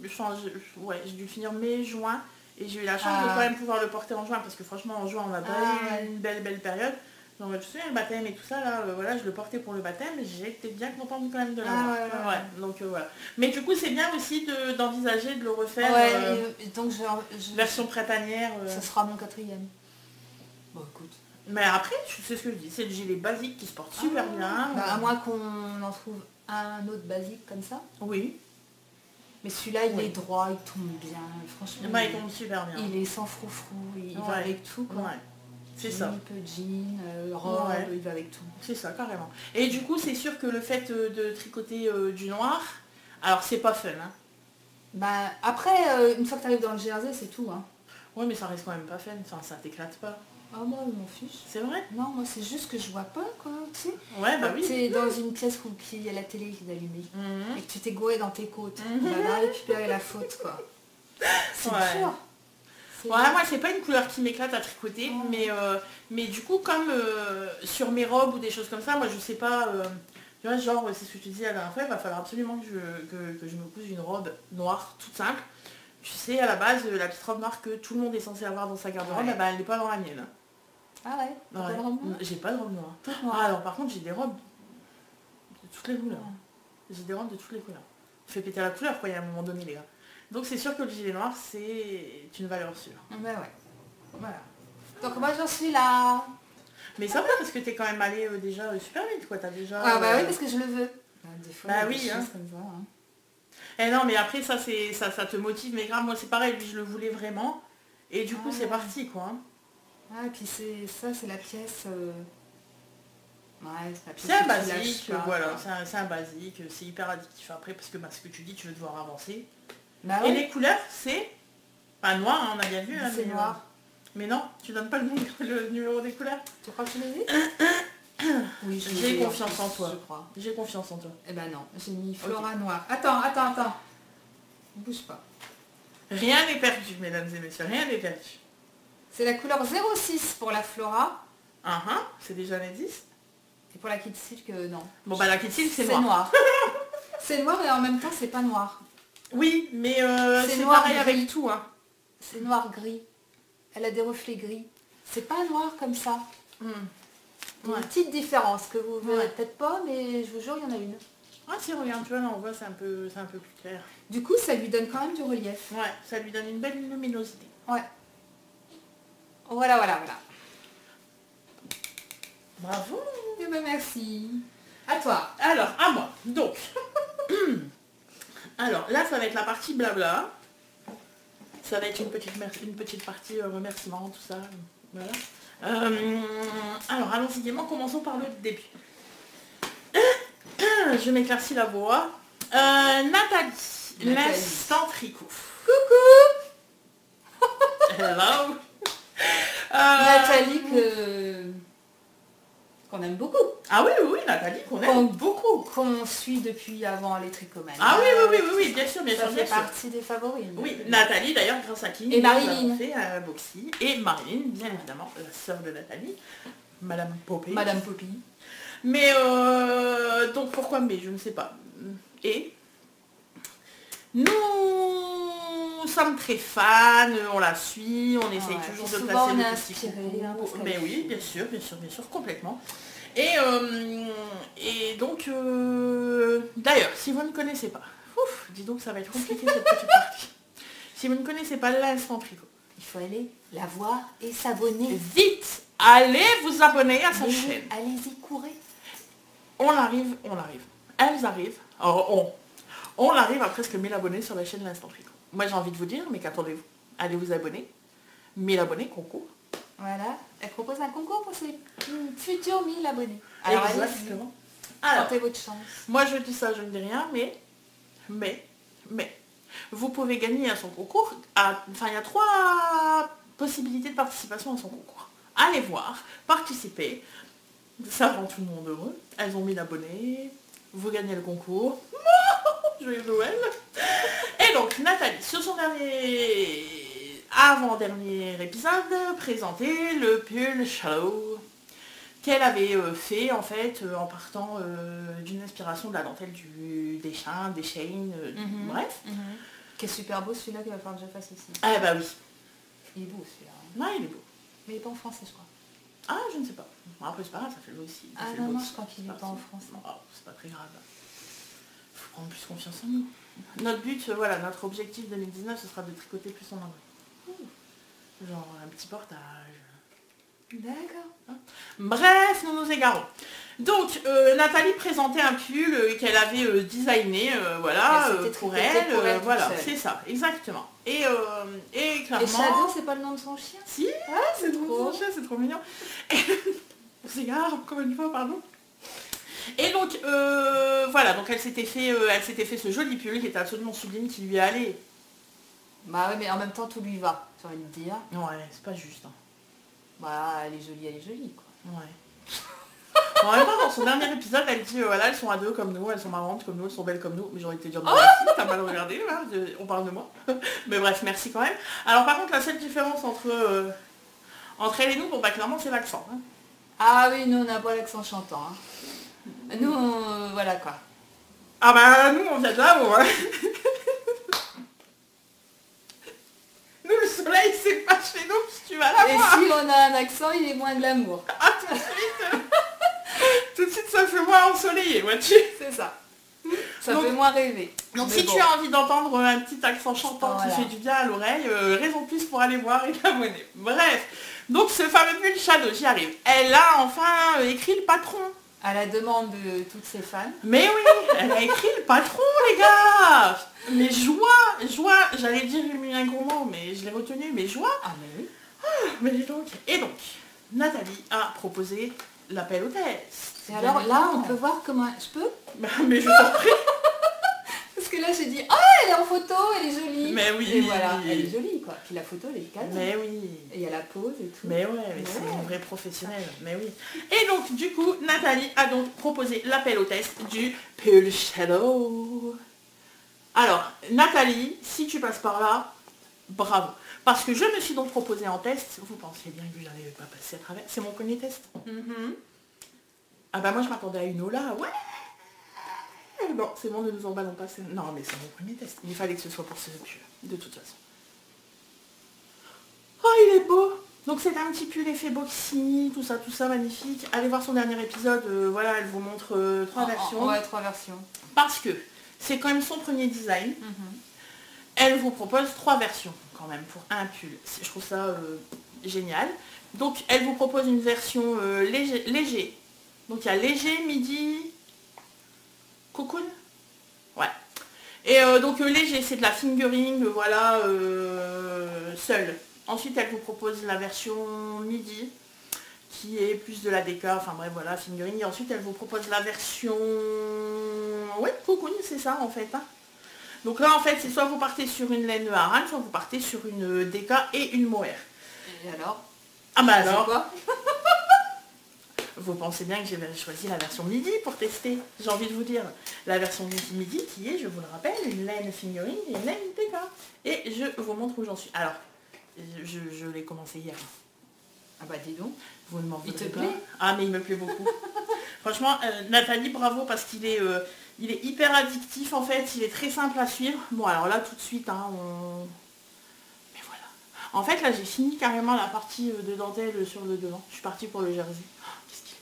j'ai dû finir mai, juin, et j'ai eu la chance de quand même pouvoir le porter en juin, parce que franchement, en juin, on a une belle période. Donc, tu sais, le baptême et tout ça, là, je le portais pour le baptême, j'étais bien contente quand même de l'avoir. Donc, voilà. Mais du coup, c'est bien aussi d'envisager de le refaire. Donc, version printanière. Ça sera mon 4e. Bon, écoute. Mais après, c'est ce que je dis, c'est le gilet basique qui se porte super bien. À moins qu'on en trouve un autre basique comme ça. Oui. Mais celui-là, il est droit, il tombe bien. Franchement, il tombe super bien. Il est sans froufrou, il va avec tout. Quoi. Ouais. C'est ça. Un peu jean, robe, il va avec tout. C'est ça, carrément. Et du coup, c'est sûr que le fait de tricoter du noir, alors c'est pas fun. Hein. Bah, après, une fois que tu arrives dans le jersey, c'est tout. Hein. Ouais, mais ça reste quand même pas fun. Enfin, ça t'éclate pas. Ah moi, je m'en fiche. C'est vrai? Non, moi, c'est juste que je vois pas, quoi, tu sais. Ouais, bah oui. Tu es dans une pièce où il y a la télé qui est allumée. Et que tu t'es gouré dans tes côtes. Tu vas récupérer la faute, quoi. C'est dur. Ouais, moi c'est pas une couleur qui m'éclate à tricoter, mais du coup comme sur mes robes ou des choses comme ça, moi je sais pas, tu vois, genre c'est ce que tu disais la dernière fois, il va falloir absolument que je me couse une robe noire toute simple. Tu sais, à la base, la petite robe noire que tout le monde est censé avoir dans sa garde-robe, elle n'est pas dans la mienne. Ah ouais, pas de robe noire? J'ai pas de robe noire. Ah, alors par contre j'ai des robes de toutes les couleurs. J'ai des robes de toutes les couleurs. Fais péter la couleur quoi, il y a un moment donné les gars. Donc c'est sûr que le gilet noir, c'est une valeur sûre. Ben ouais. Voilà. Donc moi j'en suis là. Mais ça va parce que t'es quand même allé déjà super vite quoi. T'as déjà. Ah bah oui parce que je le veux. Des fois, bah oui. Hein. Comme ça, hein. Et non mais après ça te motive. Mais grave moi c'est pareil, lui je le voulais vraiment. Et du coup c'est parti quoi. Ah et puis c'est la pièce. Ouais, c'est un basique, voilà, c'est un basique, c'est hyper addictif après parce que ce que tu dis, tu veux devoir avancer. Bah et les couleurs, c'est pas noir, hein, on a bien vu. Hein, c'est noir. Mais non, tu donnes pas le numéro des couleurs. Tu crois que tu l'as vu? Oui, j'ai confiance en toi. J'ai confiance en toi. Eh ben non, j'ai mis Flora noir. Attends. Bouge pas. Rien n'est perdu, mesdames et messieurs, rien n'est perdu. C'est la couleur 06 pour la Flora. C'est déjà les 10. Et pour la Kid Silk, non. Bon bah la Kid Silk c'est noir. C'est noir et en même temps c'est pas noir. Oui, mais c'est noir pareil avec tout. Hein. C'est noir gris. Elle a des reflets gris. C'est pas noir comme ça. Il y a une petite différence que vous verrez peut-être pas, mais je vous jure, il y en a une. Ah si, regarde, tu vois, là on voit c'est un peu plus clair. Du coup, ça lui donne quand même du relief. Ouais, ça lui donne une belle luminosité. Ouais. Voilà. Bravo. Eh ben merci. À toi. Alors, à moi. Donc. Alors, là, ça va être la partie blabla. Ça va être une petite partie remerciement, tout ça. Voilà. Alors, allons-y gaiement. Commençons par le début. Je m'éclaircis la voix. Nathalie. L'instant tricot. Coucou. Hello. Nathalie qu'on aime beaucoup. Ah oui, Nathalie, qu'on aime beaucoup. Qu'on suit depuis avant les tricomanies. Ah oui, bien sûr. Ça fait partie des favoris. Oui, Nathalie, d'ailleurs, grâce à qui et Marilyn. Fait un boxy. Et Marilyn, bien évidemment, la sœur de Nathalie, Madame Poppy. Mais, donc pourquoi mais je ne sais pas. Et nous sommes très fans, on la suit, on essaye toujours de placer le petit coucou. Mais oui, bien sûr, complètement. Et donc, d'ailleurs, si vous ne connaissez pas, dis donc ça va être compliqué cette petite partie. Si vous ne connaissez pas l'instant tricot, il faut aller la voir et s'abonner. Vite, allez vous abonner à sa chaîne. Allez-y, courez. On arrive. Elles arrivent. Alors on arrive à presque 1000 abonnés sur la chaîne L'Instant Tricot. Moi j'ai envie de vous dire, mais qu'attendez-vous? Allez vous abonner. 1000 abonnés, concours. Voilà. Elle propose un concours pour ses futurs 1000 abonnés. Alors exactement. Alors, tentez votre chance. Moi je dis ça, je ne dis rien, mais vous pouvez gagner à son concours. Enfin, il y a possibilité de participation à son concours. Allez voir, participez, ça rend tout le monde heureux. Elles ont 1000 abonnés, vous gagnez le concours. Joyeux Noël. Et donc Nathalie, sur son avant-dernier épisode, présentait le pull Shadow qu'elle avait fait en fait en partant d'une inspiration de la dentelle des Shein, bref. Qui est super beau celui-là qu'il va falloir que je fasse aussi. Ah bah oui. Il est beau celui-là. Ouais, il est beau. Mais il n'est pas en français je crois. Ah je ne sais pas. Bon, après c'est pas grave, ça fait le aussi. Ah non, non, je crois qu'il n'est pas en français. Oh, c'est pas très grave. Faut prendre plus confiance en nous. Notre but, voilà, notre objectif 2019, ce sera de tricoter plus en anglais. Genre un petit portage. D'accord. Bref, nous nous égarons. Donc, Nathalie présentait un pull qu'elle avait designé, voilà, pour elle. Voilà, c'est ça, exactement. Et clairement... Et Shadow, c'est pas le nom de son chien? Si, c'est trop son chien, c'est trop mignon. Et... On s'égare encore une fois, pardon. Et donc, voilà, donc elle s'était fait ce joli pull qui était absolument sublime, qui lui allait. Bah ouais, mais en même temps, tout lui va, j'ai envie de dire. Ouais, c'est pas juste. Hein. Bah, elle est jolie, quoi. Ouais. En même temps, dans son dernier épisode, elle dit, voilà, elles sont à deux comme nous, elles sont marrantes comme nous, elles sont belles comme nous. Mais j'aurais été dire, non, t'as mal regardé, là, on parle de moi. Mais bref, merci quand même. Alors par contre, la seule différence entre elle et nous, bon bah clairement, c'est l'accent. Hein. Ah oui, nous, on n'a pas l'accent chantant. Hein. Nous, voilà, quoi. Ah bah, nous, on vient de là-haut, hein. Nous, le soleil, c'est pas chez nous, si tu vas là. Et si on a un accent, il est moins glamour. Ah, tout de suite, ça fait moins ensoleillé, vois-tu. C'est ça. Ça fait moins rêver. Donc si tu as envie d'entendre un petit accent chantant qui fait du bien à l'oreille, raison de plus pour aller voir et t'abonner. Bref, donc ce fameux pull Shadow, j'y arrive. Elle a enfin écrit le patron. À la demande de toutes ses fans. Mais oui, elle a écrit le patron, les gars. Mais joie, j'allais dire un gros mot, mais je l'ai retenu, mais joie. Ah mais oui. Mais dis donc. Et donc, Nathalie a proposé l'appel au test. Et alors là, on peut voir comment... Je peux? Mais je t'en prie. Parce que là, j'ai dit, oh, elle est en photo, elle est jolie. Mais oui. Et voilà, elle est jolie, quoi. Puis la photo, elle est calme. Mais oui. Et il y a la pose et tout. Mais ouais, mais c'est une vraie professionnelle. Mais oui. Et donc, du coup, Nathalie a donc proposé l'appel au test du pull Shadow. Alors, Nathalie, si tu passes par là, bravo. Parce que je me suis donc proposé en test. Vous pensiez bien que je n'allais pas passer à travers. C'est mon premier test. Ah bah moi je m'attendais à une Ola, ouais. Bon, c'est bon, ne nous emballons pas. Non mais c'est mon premier test. Il fallait que ce soit pour ce pull, de toute façon. Oh, il est beau. Donc c'est un petit pull effet boxy, tout ça, magnifique. Allez voir son dernier épisode, voilà, elle vous montre 3 versions. Ouais, 3 versions. Parce que c'est quand même son premier design. Elle vous propose 3 versions quand même pour un pull. Je trouve ça génial. Donc elle vous propose une version léger. Donc il y a léger, midi, cocoon. Ouais. Et donc léger, c'est de la fingering, voilà, seule. Ensuite, elle vous propose la version midi, qui est plus de la déca, enfin bref, voilà, fingering. Et ensuite, elle vous propose la version... Ouais, cocoon, c'est ça en fait. Hein. Donc là, en fait, c'est soit vous partez sur une laine harane, soit vous partez sur une déca et une mohair. Et alors? Ah bah alors quoi? Vous pensez bien que j'ai choisi la version midi pour tester, j'ai envie de vous dire. La version midi qui est, je vous le rappelle, une laine fingering et une laine déca. Et je vous montre où j'en suis. Alors, je l'ai commencé hier. Ah bah dis donc. Vous ne m'en voudrez te pas. plaît? Ah mais il me plaît beaucoup. Franchement, Nathalie, bravo parce qu'il est, il est hyper addictif en fait, il est très simple à suivre. Bon alors là tout de suite, hein, mais voilà. En fait là j'ai fini carrément la partie de dentelle sur le devant. Je suis partie pour le jersey.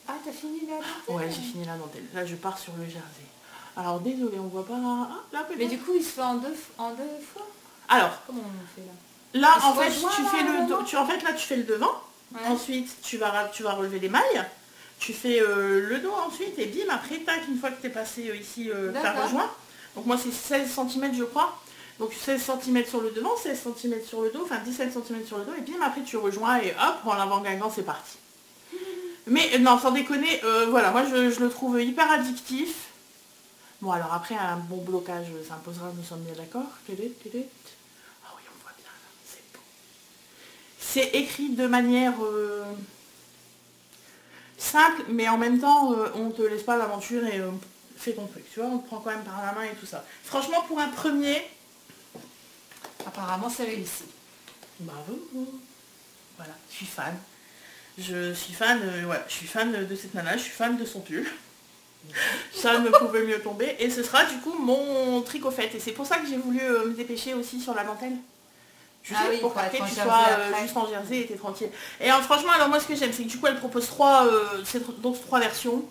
Ah, t'as fini la dentelle? Ouais, j'ai fini la dentelle. Là, je pars sur le jersey. Alors, désolé, on voit pas... Ah, là, peut-être. Mais du coup, il se fait en deux fois? Alors, comment on fait là? Là, en fait, tu fais le dos. En fait, là, tu fais le devant. Ouais. Ensuite, tu vas relever les mailles. Tu fais le dos ensuite. Et bim, après, tac, une fois que tu es passé ici, tu as rejoint. Donc, moi, c'est 16 cm, je crois. Donc, 16 cm sur le devant, 16 cm sur le dos, enfin 17 cm sur le dos. Et bim, après, tu rejoins. Et hop, en l'avant-gagnant, c'est parti. Mais non, sans déconner, voilà, moi je le trouve hyper addictif. Bon alors après un bon blocage s'imposera, nous sommes bien d'accord. Ah oui, on voit bien, c'est beau. c'est écrit de manière simple, mais en même temps, on te laisse pas l'aventure et fais ton truc, tu vois, on te prend quand même par la main et tout ça. Franchement, pour un premier... Apparemment, c'est réussi. Bravo. Voilà, je suis fan. Je suis fan, voilà, je suis fan de cette nana, je suis fan de son pull. Ça ne pouvait mieux tomber. Et ce sera du coup mon tricot fait. Et c'est pour ça que j'ai voulu me dépêcher aussi sur la dentelle. Oui, pour qu'après tu sois juste en jersey et t'es tranquille. Et franchement, alors moi ce que j'aime, c'est que du coup elle propose trois versions.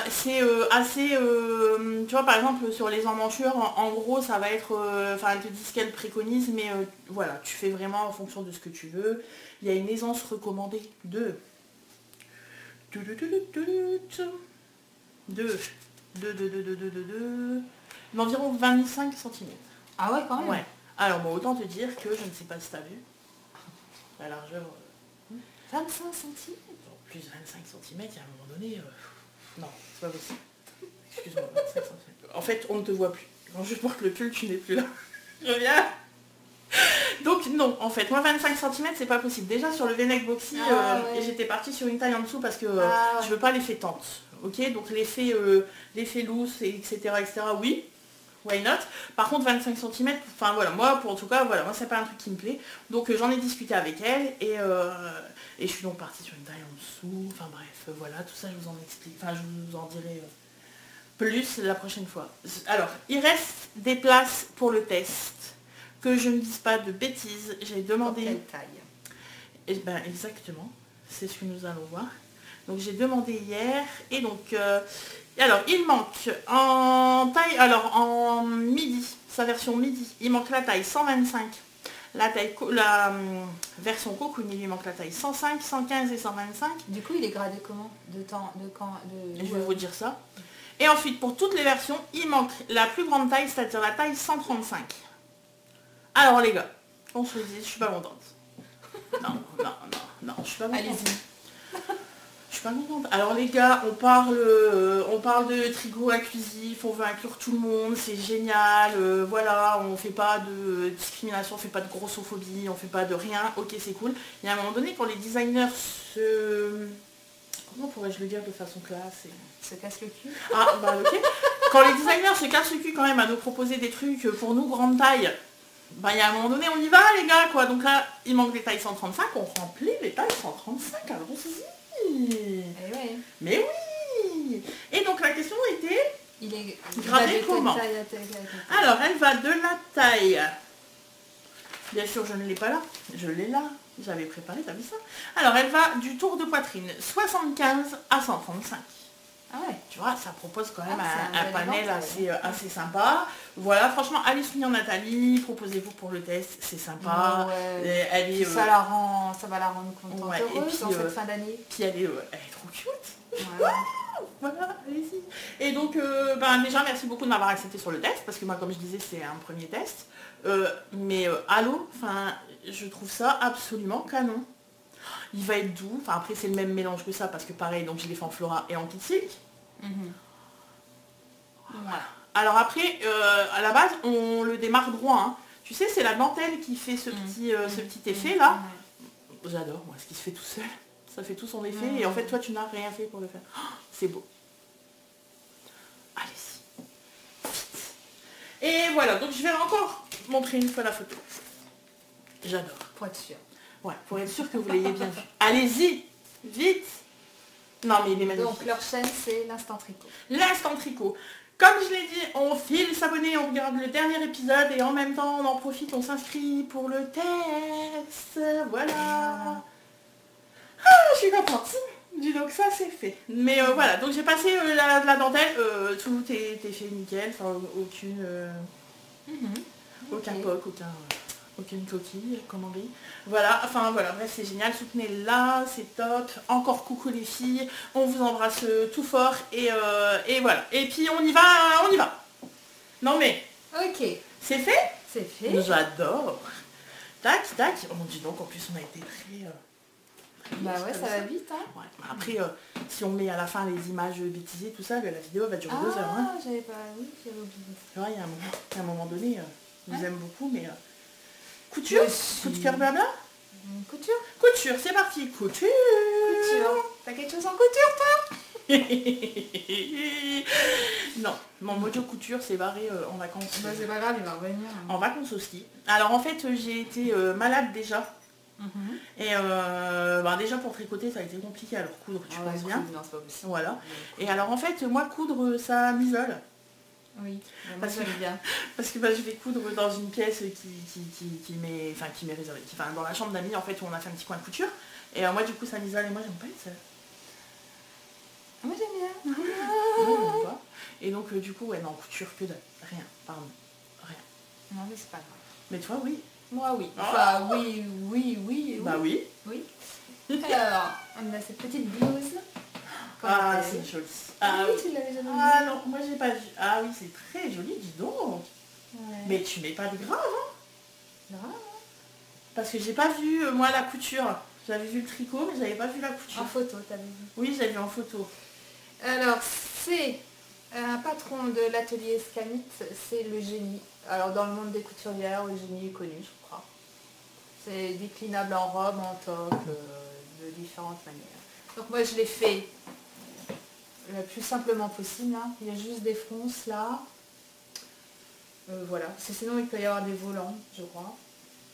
C'est assez, tu vois, par exemple sur les emmanchures, en gros ça va être, enfin elle te dit ce qu'elle préconise, mais voilà, tu fais vraiment en fonction de ce que tu veux. Il y a une aisance recommandée d'environ 25 cm. Ah ouais, quand même. Ouais. Alors bon, autant te dire que je ne sais pas si tu as vu la largeur. 25 cm. Plus 25 cm, il y a un moment donné... Non, c'est pas possible. Excuse-moi, 25 cm. En fait, on ne te voit plus. Quand je porte le pull, tu n'es plus là. Je reviens. Donc non, en fait, moi 25 cm, c'est pas possible. Déjà sur le V-neck boxy, ouais. j'étais partie sur une taille en dessous parce que je veux pas l'effet tente. Ok, donc l'effet loose, etc., oui. Why not? Par contre 25 cm, enfin voilà, moi pour en tout cas, voilà, moi c'est pas un truc qui me plaît. Donc j'en ai discuté avec elle et je suis donc partie sur une taille en dessous. Enfin bref, voilà, tout ça je vous en explique. Enfin je vous en dirai plus la prochaine fois. Alors, il reste des places pour le test. Que je ne dise pas de bêtises. J'ai demandé. Quelle taille? Et ben exactement. C'est ce que nous allons voir. Donc j'ai demandé hier. Et donc. Alors, il manque en taille, alors en midi, sa version midi, il manque la taille 125, la version cocoon, il lui manque la taille 105, 115 et 125. Du coup, il est gradé comment? De temps, de quand Je vais vous dire ça. Et ensuite, pour toutes les versions, il manque la plus grande taille, c'est-à-dire la taille 135. Alors les gars, on se dit, je suis pas contente. Non, je suis pas contente. Allez-y. Je suis pas contente. Alors les gars, on parle de tricot inclusif, on veut inclure tout le monde, c'est génial, voilà, on fait pas de discrimination, on fait pas de grossophobie, on fait pas de rien, ok c'est cool. Il y a un moment donné quand les designers comment pourrais-je le dire de façon classe Se casse le cul. Ah bah ok. Quand les designers se cassent le cul quand même à nous proposer des trucs pour nous grande taille, bah il y a un moment donné on y va les gars quoi. Donc là, il manque des tailles 135, on remplit les tailles 135, allons-y. Ouais. Mais oui. Et donc la question était il est gradé comment? Alors elle va de la taille. Bien sûr je ne l'ai pas là. Je l'ai là. J'avais préparé, t'as vu ça? Alors elle va du tour de poitrine 75 à 135. Ah ouais. Tu vois, ça propose quand même un panel assez sympa. Voilà, franchement, allez soutenir Nathalie, proposez-vous pour le test, c'est sympa. Ouais. Elle est, ça va la rendre contente, ouais, heureuse, et puis, en cette fin d'année. Puis elle est trop cute. Ouais. Voilà, allez-y. Et donc, déjà, merci beaucoup de m'avoir accepté sur le test, parce que moi, comme je disais, c'est un premier test. Mais allô, je trouve ça absolument canon. Il va être doux, enfin après c'est le même mélange que ça, parce que pareil, donc je l'ai fait en Flora et en kit silk. Voilà. Alors après, à la base, on le démarre droit. Hein. Tu sais, c'est la dentelle qui fait ce petit effet là. J'adore, moi, ce qui se fait tout seul. Ça fait tout son effet et en fait, toi, tu n'as rien fait pour le faire. Oh, c'est beau. Allez-y. Et voilà, donc je vais encore montrer une fois la photo. J'adore. Pour être sûr. Ouais, pour être sûr que vous l'ayez bien vu. Allez-y, vite. Non mais il est magnifique. Donc leur chaîne c'est l'Instant Tricot. L'Instant Tricot. Comme je l'ai dit, on file s'abonner, on regarde le dernier épisode et en même temps on en profite, on s'inscrit pour le test. Voilà. Ah, je suis contente. Dis donc ça c'est fait. Mais voilà, donc j'ai passé la dentelle, tout est fait nickel, enfin aucun poc, aucune coquille, comment dire. Voilà, enfin voilà, bref c'est génial, soutenez-la, c'est top. Encore coucou les filles, on vous embrasse tout fort et voilà. Et puis on y va. Non mais. Ok. C'est fait? C'est fait. J'adore. Tac, oh dis donc, en plus on a été très bah ouais, ça va vite hein. Ouais. Après, si on met à la fin les images bêtisées, tout ça, la vidéo va durer 2 heures. Hein. Ah, j'avais oublié. Tu vois, il y a un moment donné, je vous aime beaucoup, mais... Coup de cœur blabla? Couture. Couture, c'est parti. Couture. T'as quelque chose en couture, toi? Non, mon mojo couture s'est barré en vacances. Bah, c'est pas grave, il va revenir. En vacances aussi. Alors en fait, j'ai été malade déjà. Et déjà pour tricoter, ça a été compliqué. Alors coudre, tu penses bien. Non, c'est pas possible. Voilà. Et alors en fait, moi coudre, ça m'isole. Oui, moi j'aime bien. Parce que je vais coudre dans une pièce qui m'est réservée. Enfin, dans la chambre d'amis en fait où on a fait un petit coin de couture. Et moi du coup ça m'isole et moi j'aime pas être seule. Moi j'aime bien. Non, j'aime pas. Et donc du coup, ouais, non, couture que dalle. Rien, pardon. Rien. Non mais c'est pas grave. Mais toi, oui. Moi oui. Ah. Enfin oui. Bah oui. Oui. Alors, on a cette petite blouse. Ah, c'est joli. Ah oui, tu l'avais jamais vu. Ah non, moi j'ai pas vu. Ah oui, c'est très joli, dis donc. Ouais. Mais tu mets pas de grave, hein? Grave. Parce que j'ai pas vu, moi, la couture. J'avais vu le tricot, mais j'avais pas vu la couture. En photo, t'avais vu. Oui, j'avais vu en photo. Alors, c'est un patron de l'atelier Scanit, c'est le génie. Alors, dans le monde des couturières, le génie est connu, je crois. C'est déclinable en robe, en toque, de différentes manières. Donc moi, je l'ai fait le plus simplement possible. Hein. Il y a juste des fronces là. Voilà. Sinon, il peut y avoir des volants, je crois.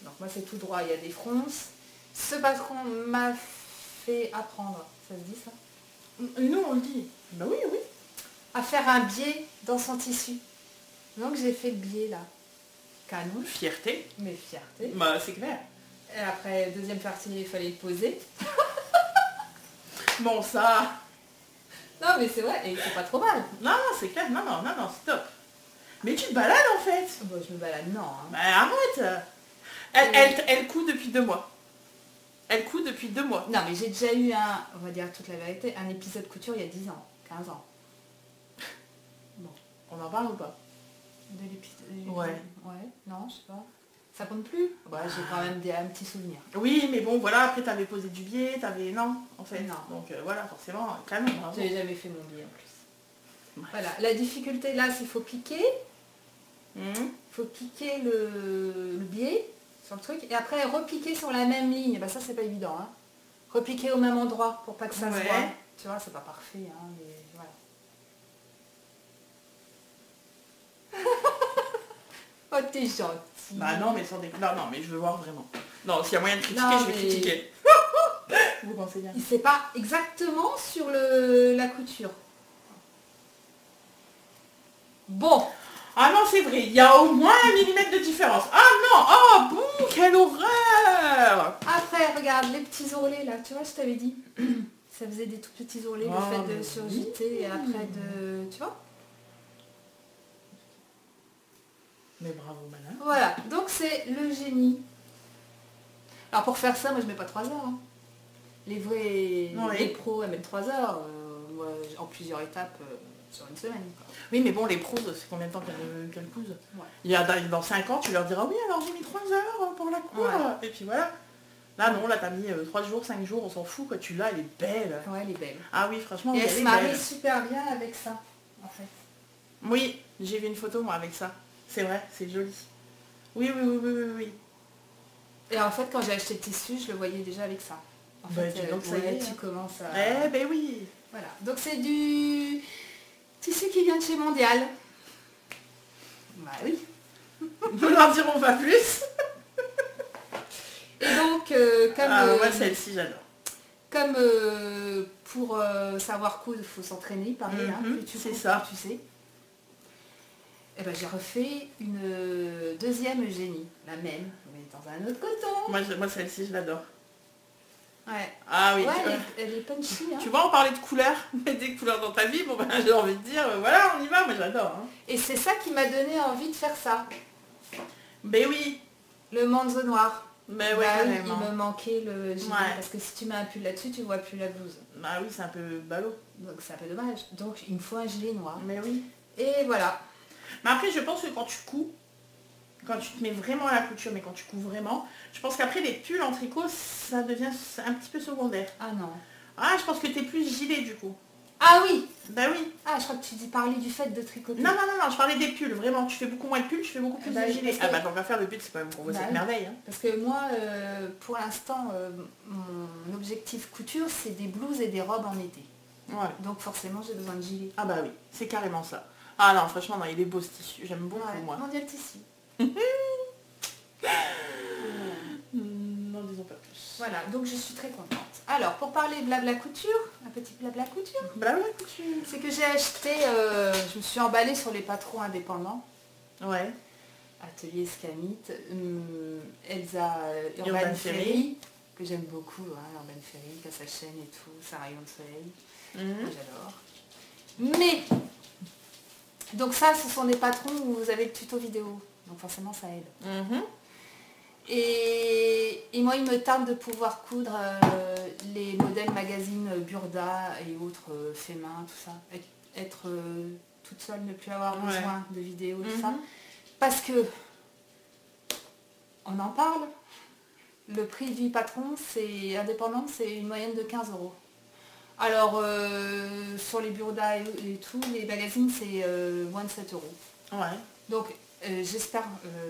Donc moi, c'est tout droit. Il y a des fronces. Ce patron m'a fait apprendre, ça se dit ça? Nous, on le dit. Bah oui, oui. À faire un biais dans son tissu. Donc j'ai fait le biais là. Canon. Fierté. Mais fierté. Bah c'est clair. Et après, deuxième partie, il fallait le poser. Bon, ça... Non mais c'est vrai, et c'est pas trop mal. Non, c'est clair. Non, c'est top. Mais tu te balades en fait. Bon, je me balade, non. Hein. Bah arrête. Elle coud depuis 2 mois. Elle coud depuis 2 mois. Non mais j'ai déjà eu on va dire toute la vérité, un épisode couture il y a 10 ans, 15 ans. Bon, on en parle ou pas? De l'épisode. Ouais. Ouais, non, je sais pas. Ça compte plus? Ouais, j'ai quand même un petit souvenir. Oui, mais bon, voilà, après t'avais posé du biais, t'avais... Non, en fait. Non. Donc voilà, forcément, quand même, bravo. J'avais jamais fait mon biais en plus. Ouais. Voilà, la difficulté là, c'est qu'il faut piquer. Il faut piquer le biais sur le truc et après repiquer sur la même ligne. Bah ça c'est pas évident. Hein. Repiquer au même endroit pour pas que ça se voit. Tu vois, c'est pas parfait. Hein, mais voilà. Oh t'es gentil. Bah non, mais sans découvert, non, mais je veux voir vraiment. Non, s'il y a moyen de critiquer, Non, je vais mais... critiquer. Vous pensez bien? Il sait pas exactement sur la couture. Bon. Ah non, c'est vrai, il y a au moins 1 millimètre de différence. Ah non, oh bon, quelle horreur. Après, regarde, les petits ourlets là, tu vois, je t'avais dit. Ça faisait des tout petits ourlets, le fait de surjeter et après de... Tu vois? Mais bravo, madame. Voilà, donc c'est le génie. Alors pour faire ça, moi je mets pas 3 heures. Hein. Les vrais, les pros, elles mettent 3 heures. Moi, en plusieurs étapes sur une semaine. Quoi. Oui, mais bon, les pros, c'est combien de temps qu'elles cousent? Ouais. Il y a dans 5 ans, tu leur diras, oui, alors j'ai mis 3 heures pour la coudre. Ouais. Et puis voilà. Là, non, là, t'as mis 3 jours, 5 jours, on s'en fout, quoi. Tu l'as, elle est belle. Ouais, elle est belle. Ah oui, franchement, et elle se est marie belle. super bien avec ça, en fait. Oui, j'ai vu une photo, moi, avec ça. C'est vrai, c'est joli. Oui. Et en fait, quand j'ai acheté le tissu, je le voyais déjà avec ça. En fait, donc ça y est, tu commences à... Eh ben oui. Voilà, donc c'est du tissu qui vient de chez Mondial. Bah oui. Nous n'en dirons pas plus. Et donc, comme... moi, celle-ci, j'adore. Comme pour savoir coudre, il faut s'entraîner, pareil, hein, plus tu c'est cours, ça. plus tu sais. Et ben j'ai refait une deuxième génie, la même, mais dans un autre coton. Moi celle-ci, je l'adore. Ouais. Ah oui. Ouais, elle est punchy. Hein. Tu vois, on parlait de couleurs, mettre des couleurs dans ta vie, bon ben j'ai envie de dire, voilà, on y va, moi j'adore. Hein. Et c'est ça qui m'a donné envie de faire ça. Ben oui. Le manzo noir. Ben ouais, bah, carrément. il me manquait le gilet, parce que si tu mets un pull là-dessus, tu vois plus la blouse. Bah oui, c'est un peu ballot. Donc c'est un peu dommage. Donc il me faut un gilet noir. Mais oui. Et voilà. Mais après, je pense que quand tu couds, quand tu te mets vraiment à la couture, mais quand tu couds vraiment, je pense qu'après les pulls en tricot, ça devient un petit peu secondaire. Ah non. Ah, je pense que t'es plus gilet du coup. Ah oui. Bah oui. Ah Ah, je crois que tu parlais du fait de tricoter. Non, je parlais des pulls, vraiment. Tu fais beaucoup moins de pulls, tu fais beaucoup plus de gilets. Ah bah tant qu'à faire, le but c'est quand même qu'on voit cette merveille. Hein. Parce que moi, pour l'instant, mon objectif couture, c'est des blouses et des robes en été. Ouais. Donc forcément, j'ai besoin de gilets. Ah bah oui, c'est carrément ça. Ah non, franchement, non, il est beau ce tissu, j'aime beaucoup moi. Mondial tissu. N'en disons pas plus. Voilà, donc je suis très contente. Alors, pour parler blabla couture, un petit blabla couture. Blabla couture. C'est que j'ai acheté, je me suis emballée sur les patrons indépendants. Ouais. Atelier Scamit, Elsa Urban Ferry, que j'aime beaucoup, hein, Urban Ferry, qui a sa chaîne et tout, c'est un rayon de soleil. J'adore. Mais, donc ça, ce sont des patrons où vous avez le tuto vidéo. Donc forcément, ça aide. Et moi, il me tarde de pouvoir coudre les modèles magazines Burda et autres fait main, tout ça. Être toute seule, ne plus avoir besoin de vidéos, tout ça. Parce que, on en parle, le prix du patron, c'est indépendant, c'est une moyenne de 15 €. Alors, sur les Burda et tout, les magazines, c'est moins de 7 €. Ouais. Donc, j'espère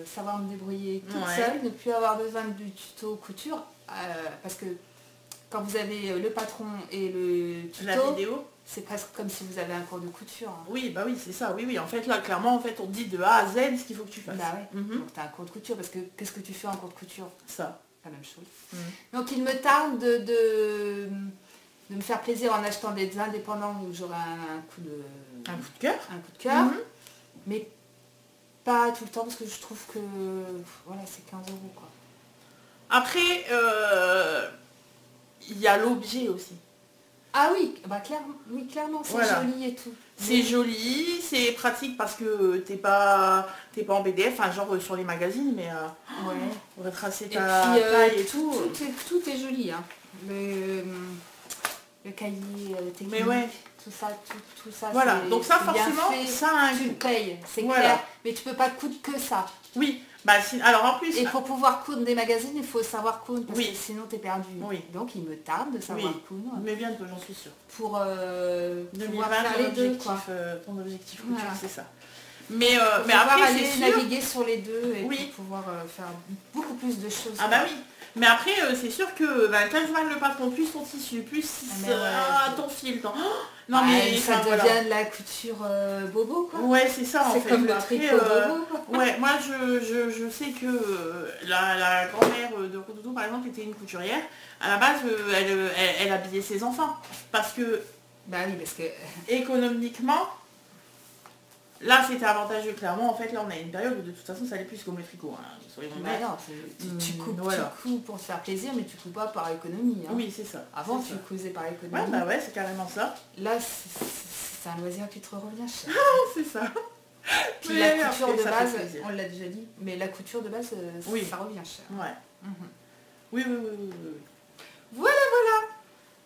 savoir me débrouiller toute seule, ne plus avoir besoin du tuto couture, parce que quand vous avez le patron et le tuto, la vidéo, c'est presque comme si vous avez un cours de couture. Hein. Oui, bah oui, c'est ça, oui. En fait, là, clairement, en fait, on te dit de A à Z ce qu'il faut que tu fasses. Bah ouais. Donc, tu as un cours de couture, parce que qu'est-ce que tu fais en cours de couture? Ça. La même chose. Donc, il me tarde de me faire plaisir en achetant des indépendants où j'aurai un coup de cœur. Un coup de cœur. Mais pas tout le temps, parce que je trouve que voilà, c'est 15 € quoi. Après, il y a l'objet aussi. Ah oui, bah clairement, c'est joli et tout. C'est joli, c'est pratique parce que t'es pas en PDF, enfin genre sur les magazines, mais retracer ta taille et tout. Tout est joli, hein. Le cahier technique, tout ça. Voilà, donc ça forcément, ça tu le payes, c'est clair, mais tu peux pas coudre que ça. Oui, bah alors en plus... Et pour pouvoir coudre des magazines, il faut savoir coudre, parce que sinon t'es perdu. Donc il me tarde de savoir coudre. Mais bientôt, j'en suis sûre. Pour 2020, pouvoir faire les deux, quoi. Ton objectif couture, c'est ça. Mais après, aller c'est sûr... naviguer sur les deux et pour pouvoir faire beaucoup plus de choses. Ah bah oui. Mais après, c'est sûr que 15 balles le patron, plus ton tissu, plus ton fil. Non mais ça devient de la couture bobo quoi. Ouais, c'est ça en fait. C'est comme le tricot bobo quoi. Ouais, moi je sais que la grand-mère de Rodoudou par exemple était une couturière. À la base, elle habillait ses enfants. Parce que... Bah oui, parce que... économiquement... Là, c'était avantageux, clairement. En fait, là, on a une période où, de toute façon, ça allait plus comme le tricot. Hein, non, tu coupes pour se faire plaisir, mais tu coupes pas par économie. Hein. Oui, c'est ça. Avant, tu cousais par économie. Ouais, bah ouais, c'est carrément ça. Là, c'est un loisir qui te revient cher. C'est ça. Puis la couture de base, on l'a déjà dit, mais la couture de base, ça revient cher. Ouais. Oui. Voilà.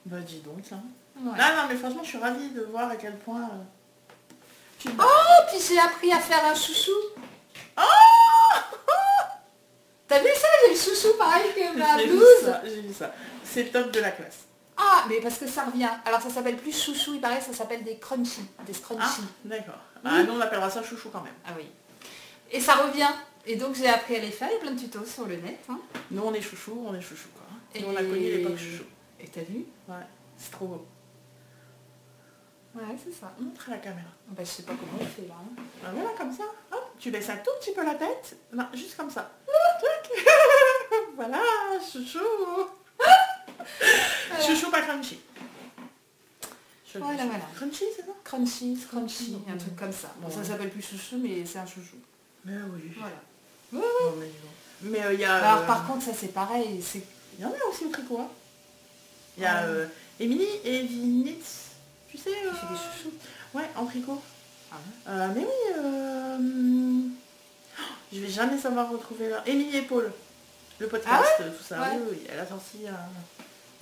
Bah, dis donc, ça. Non, mais franchement, je suis ravie de voir à quel point... Oh, puis j'ai appris à faire un chouchou. Oh T'as vu ça? J'ai le chouchou pareil que ma blouse. J'ai vu ça. C'est top de la classe. Ah, mais parce que ça revient. Alors ça s'appelle plus chouchou, il paraît ça s'appelle des crunchy. Des scrunchy. Ah, d'accord. Bah, nous on appellera ça chouchou quand même. Ah oui. Et ça revient. Et donc j'ai appris à les faire, il y a plein de tutos sur le net. Hein. Nous on est chouchou quoi. Nous on a connu l'époque chouchou. Et t'as vu? Ouais, c'est trop beau. Ouais, c'est ça. Montre à la caméra. Bah, je sais pas comment on fait là. Hein. Bah, voilà, comme ça. Hop, tu baisses un tout petit peu la tête. Non, juste comme ça. Voilà, chouchou. Chouchou pas crunchy. Voilà. Crunchy, c'est ça? Crunchy, un truc comme ça. Bon, ça s'appelle plus chouchou, mais c'est un chouchou. Mais oui. Voilà. Oui. Mais il y a... Alors par contre, ça c'est pareil. Il y en a aussi au tricot. Hein. Il y a Émilie et Vinitz. Tu sais, qui fait des chouchous. Ouais, en tricot. Ah mais oui, je vais jamais savoir retrouver là. Émilie et Paul, le podcast, tout ça. Ouais. Oui, elle a sorti Ah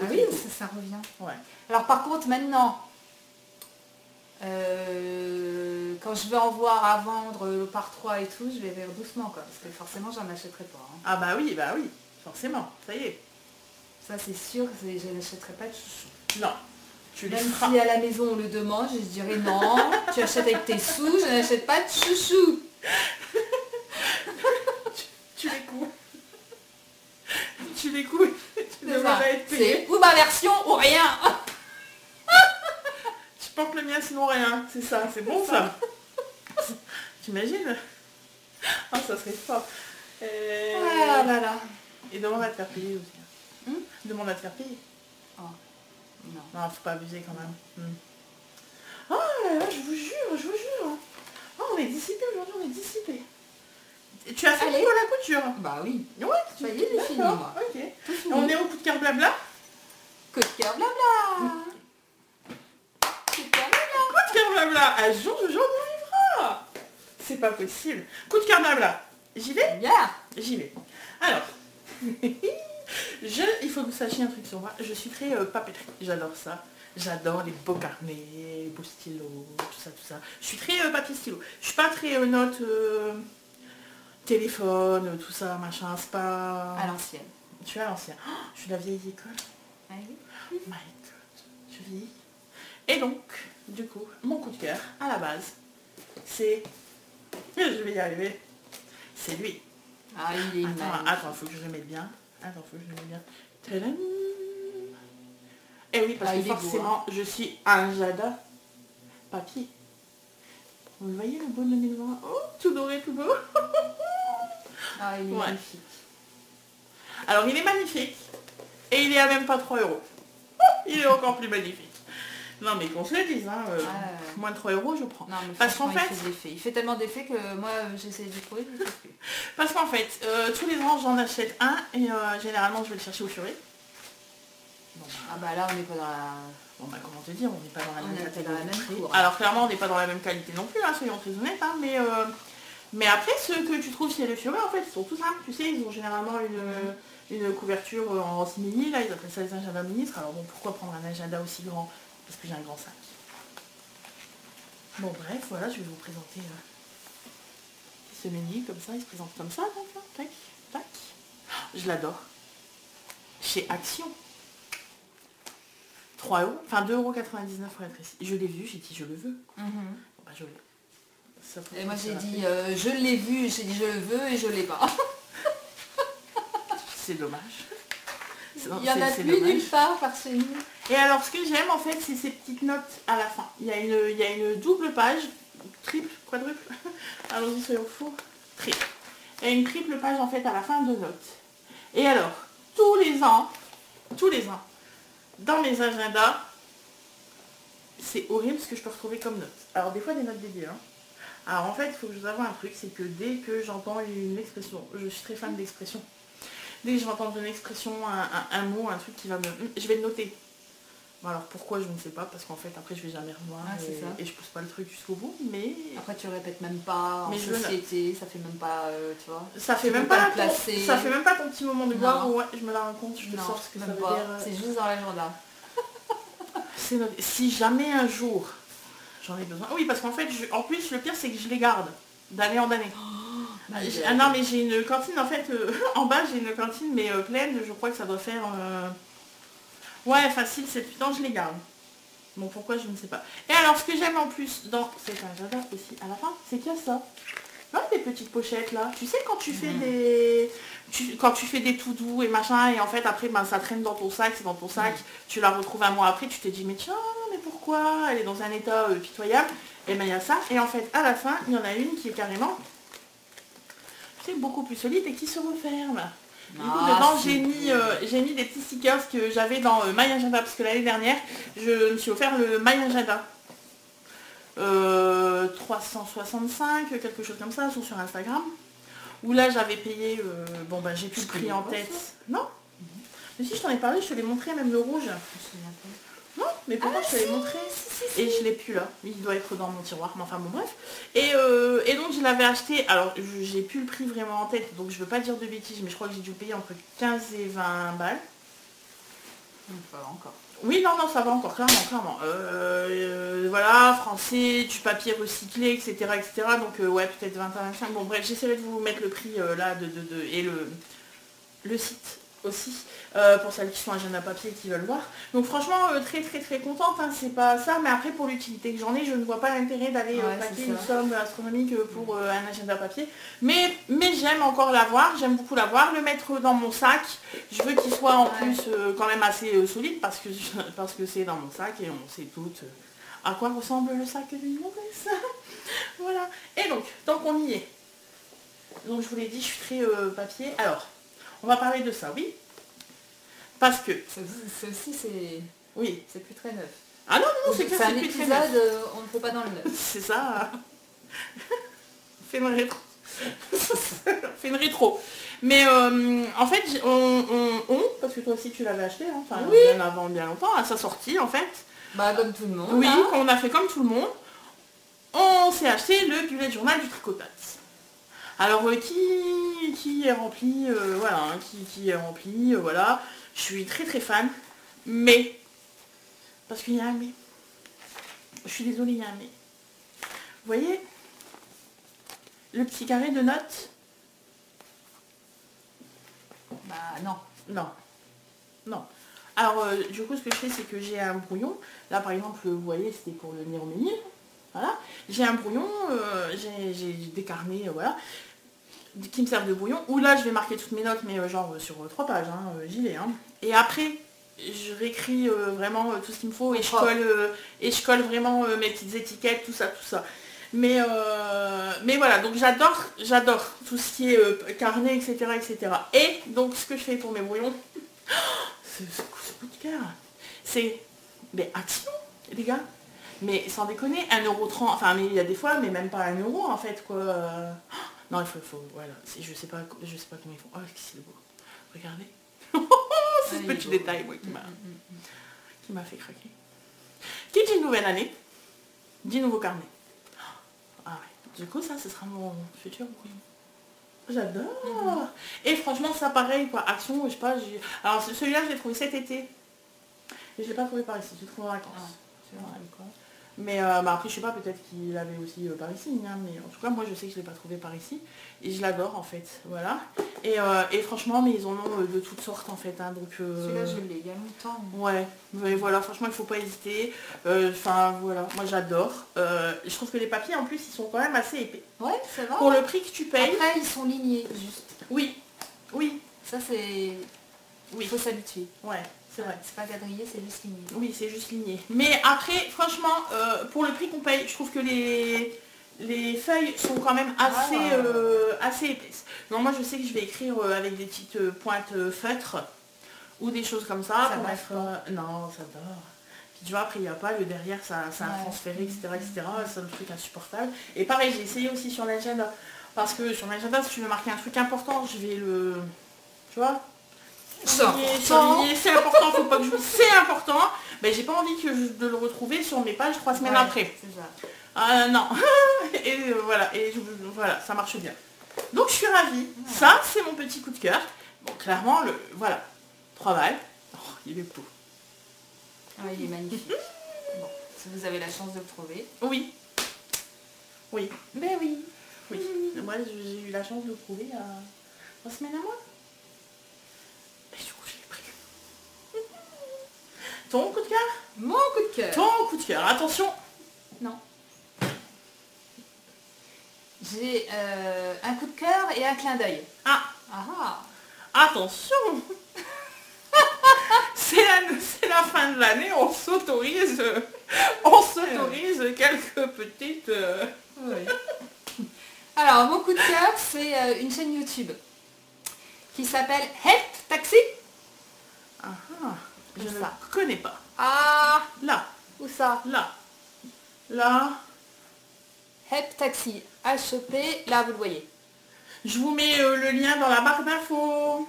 oui, ça revient. Ouais. Alors par contre, maintenant, quand je vais en voir à vendre le par 3 et tout, je vais faire doucement quoi, parce que forcément j'en achèterai pas. Hein. Ah bah oui, forcément, ça y est. Ça c'est sûr, je n'achèterai pas de chouchou. Non. Même si à la maison on le demande, je dirais non, Tu achètes avec tes sous, je n'achète pas de chouchou. Tu les couds. Tu les couds. Tu demandes à être payé. C'est ou ma version ou rien. Tu portes le mien sinon rien. C'est ça, c'est bon ça. T'imagines? Ah, ça serait fort. Ah là là. Et demande à te faire payer aussi. Demande à te faire payer. Oh. Non. Non, faut pas abuser quand même. Oh là là, je vous jure. Oh, on est dissipé aujourd'hui, on est dissipé. Tu as fait Allez. quoi la couture? Bah oui. Ouais, Ça y est, j'ai fini, moi. Ok. On est au coup de cœur blabla. Coup de cœur blabla. Coup de cœur blabla. Coup de cœur blabla. Un jour, on y arrivera. C'est pas possible. Coup de cœur blabla. J'y vais? Yeah. J'y vais. Alors, il faut que vous sachiez un truc sur moi. Je suis très papeterie. J'adore ça. J'adore les beaux carnets, les beaux stylos, tout ça. Je suis très papier stylo. Je suis pas très note téléphone, tout ça, machin, c'est pas... À l'ancienne. Je suis à l'ancienne. Oh, je suis de la vieille école. Ah oui. My God. Je vis. Et donc, du coup, mon coup de cœur, à la base, c'est... Je vais y arriver. C'est lui. Ah, il est Attends, faut que je le mette bien. Tadam. Et oui, parce que il est beau, forcément, je suis un Jada papier. Vous le voyez, le beau de mes. Oh, tout doré, tout beau. Ah, il est magnifique. Alors, il est magnifique. Et il est à même pas 3 euros. Il est encore plus magnifique. Non, mais qu'on se le dise, hein, moins de 3 euros, je prends. Non, mais parce qu'en fait, il fait tellement d'effets que moi, j'essaie de trouver, je ne trouve plus. Parce qu'en fait, tous les ans, j'en achète un et généralement, je vais le chercher au furet. Bon, ah bah là, on n'est pas dans la... Bon bah comment te dire, on n'est pas dans la même qualité. Alors clairement, on n'est pas dans la même qualité non plus, hein, soyons très honnêtes, hein, mais après, ceux que tu trouves chez le furet, en fait, ils sont tous simples. Tu sais, ils ont généralement une couverture en simili, là, ils appellent ça les agendas ministres. Alors bon, pourquoi prendre un agenda aussi grand? Parce que j'ai un grand sac. Bon bref, voilà, je vais vous présenter ce menu comme ça, il se présente comme ça, donc là, tac, tac. Je l'adore. Chez Action. 3 euros, enfin 2,99 € pour être précis. Je l'ai vu, j'ai dit je le veux. Bon, bah, je l'ai. Et moi j'ai dit je l'ai vu, j'ai dit je le veux et je l'ai pas. C'est dommage. Il y en a plus nulle part par chez nous. Et alors ce que j'aime en fait, c'est ces petites notes à la fin. Il y a une double page, triple, quadruple, allons-y soyons fous, triple. Il y a une triple page en fait à la fin de notes. Et alors, tous les ans, dans mes agendas, c'est horrible ce que je peux retrouver comme notes. Alors des fois des notes dédiées. Hein. Alors en fait, il faut que je vous avoue un truc, c'est que dès que j'entends une expression, je suis très fan d'expression. Dès que je vais entendre une expression, un mot, un truc qui va me... Je vais le noter. Bon, alors pourquoi, je ne sais pas, parce qu'en fait après je vais jamais revoir et je pousse pas le truc jusqu'au bout, mais... Après tu répètes même pas, mais en société, ça fait même pas, tu vois... Ça fait même pas ton petit moment de gloire où ouais, je me la rends compte, je te sors ce que ça veut dire. C'est juste dans l'agenda. C'est noté. Si jamais un jour j'en ai besoin... Oui, parce qu'en fait, en plus le pire c'est que je les garde d'année en année. Non mais j'ai une cantine en fait, en bas j'ai une cantine mais pleine, je crois que ça doit faire... Ouais, facile, 7-8 ans, je les garde. Bon, pourquoi, je ne sais pas. Et alors, ce que j'aime en plus dans cet agenda aussi, à la fin, c'est qu'il y a ça. Ouais, des petites pochettes, là. Tu sais, quand tu fais quand tu fais des tout doux et machin, et en fait, après, ben, ça traîne dans ton sac, c'est dans ton sac, tu la retrouves un mois après, tu te dis, mais tiens, mais pourquoi? Elle est dans un état pitoyable. Et ben, il y a ça. Et en fait, à la fin, il y en a une qui est carrément, tu sais, beaucoup plus solide et qui se referme. Du coup, dedans, j'ai mis des petits stickers que j'avais dans My Agenda, parce que l'année dernière, je me suis offert le My Agenda. 365, quelque chose comme ça, sont sur Instagram. Où là, j'avais payé, bon bah j'ai plus le prix en tête. Non. Mais si, je t'en ai parlé, je te l'ai montré, même le rouge. Non, mais pourquoi je te l'ai montré et je l'ai plus là. Il doit être dans mon tiroir, mais enfin bon bref. Et donc je l'avais acheté, alors j'ai plus le prix vraiment en tête, donc je veux pas dire de bêtises, mais je crois que j'ai dû payer entre 15 et 20 balles. Ça va encore. Oui, non, ça va encore, clairement. Voilà, français, du papier recyclé, etc. Donc ouais, peut-être 20 à 25. Bon bref, j'essaierai de vous mettre le prix là et le site. aussi, pour celles qui sont agenda papier et qui veulent voir. Donc franchement, très contente, hein, c'est pas ça, mais après pour l'utilité que j'en ai, je ne vois pas l'intérêt d'aller paquer une somme astronomique pour un agenda papier. Mais j'aime encore l'avoir, j'aime beaucoup l'avoir, le mettre dans mon sac. Je veux qu'il soit en plus quand même assez solide parce que c'est dans mon sac et on sait toutes à quoi ressemble le sac d'une maîtresse. Voilà. Et donc, tant qu'on y est, donc je vous l'ai dit, je suis très papier. Alors, on va parler de ça, oui. Parce que... Ceci, c'est... Oui. C'est plus très neuf. Ah non, c'est que c'est un plus très neuf. épisode, on ne peut pas dans le neuf. C'est ça. Fais une rétro. Fais une rétro. Mais en fait, parce que toi aussi tu l'avais acheté, hein, bien avant, bien longtemps, à sa sortie en fait. Bah comme tout le monde. Oui, on a fait comme tout le monde. On s'est acheté le bullet journal du Tricotat. Alors qui est rempli, voilà, hein, qui est rempli, voilà. Je suis très fan, mais, parce qu'il y a un mais. Je suis désolée, il y a un mais. Vous voyez, le petit carré de notes? Bah non. Non. Alors, du coup, ce que je fais, c'est que j'ai un brouillon. Là, par exemple, vous voyez, c'était pour le Néroménil. Voilà. J'ai un brouillon, j'ai des carnets, voilà, qui me servent de brouillon. Où là, je vais marquer toutes mes notes, mais genre sur 3 pages, hein, j'y vais. Hein. Et après, je réécris vraiment tout ce qu'il me faut et je colle vraiment mes petites étiquettes, tout ça. Mais voilà, donc j'adore tout ce qui est carnet, etc. Et donc, ce que je fais pour mes brouillons, ce coup de cœur, c'est mais action, les gars. Mais sans déconner, 1,30€, enfin mais il y a des fois, mais même pas 1€ en fait quoi. Non, il faut voilà, je sais pas comment ils font. Oh, c'est beau. Regardez. C'est ce petit détail moi qui m'a fait craquer. Qui dit une nouvelle année, dit nouveau carnet. Ah ouais. Du coup ça, ce sera mon futur brouillon. J'adore. Et franchement ça pareil quoi, action, je sais pas, alors celui-là je l'ai trouvé cet été. Et je l'ai pas trouvé par ici, je l'ai trouvé en vacances. Mais après je sais pas, peut-être qu'il avait aussi par ici, hein, mais en tout cas moi je sais que je l'ai pas trouvé par ici et je l'adore en fait, voilà. Et franchement mais ils en ont de toutes sortes en fait, hein, donc celui-là je l'ai il y a longtemps. Ouais, mais voilà, franchement il faut pas hésiter. Enfin voilà, moi j'adore. Je trouve que les papiers en plus ils sont quand même assez épais. Ouais, ça va. Pour le prix que tu payes. Après ils sont lignés juste. Oui. Ça c'est... Il faut s'habituer. Ouais. C'est vrai. C'est pas quadrillé, c'est juste ligné. Oui, c'est juste ligné. Mais après, franchement, pour le prix qu'on paye, je trouve que les feuilles sont quand même assez épaisses. Donc moi, je sais que je vais écrire avec des petites pointes feutres ou des choses comme ça. Ça pour va mettre, non, ça dort. Puis tu vois, après, il n'y a pas le derrière, ça a transféré, etc. C'est un truc insupportable. Et pareil, j'ai essayé aussi sur l'agenda. Parce que sur l'agenda, si tu veux marquer un truc important, je vais le... Tu vois, c'est important, faut pas que je... C'est important, mais j'ai pas envie de le retrouver sur mes pages 3 semaines après. C'est ça. Non. Et voilà, ça marche bien. Donc je suis ravie. Ça, c'est mon petit coup de cœur. Bon, clairement, voilà. 3 balles. Oh, il est beau. Ah, il est magnifique. Bon, si vous avez la chance de le trouver. Oui. Ben oui. Moi, j'ai eu la chance de le trouver il y a 3 semaines à moi. Et du coup, je l'ai pris. Ton coup de cœur? Mon coup de cœur. Ton coup de cœur, attention. Non. J'ai un coup de cœur et un clin d'œil. Attention. C'est la fin de l'année, on s'autorise quelques petites... Oui. Alors, mon coup de cœur, c'est une chaîne YouTube qui s'appelle Help Taxi. Je ne la connais pas. Là. Où ça? Là. Help Taxi. H-E-P, là vous le voyez. Je vous mets le lien dans la barre d'infos.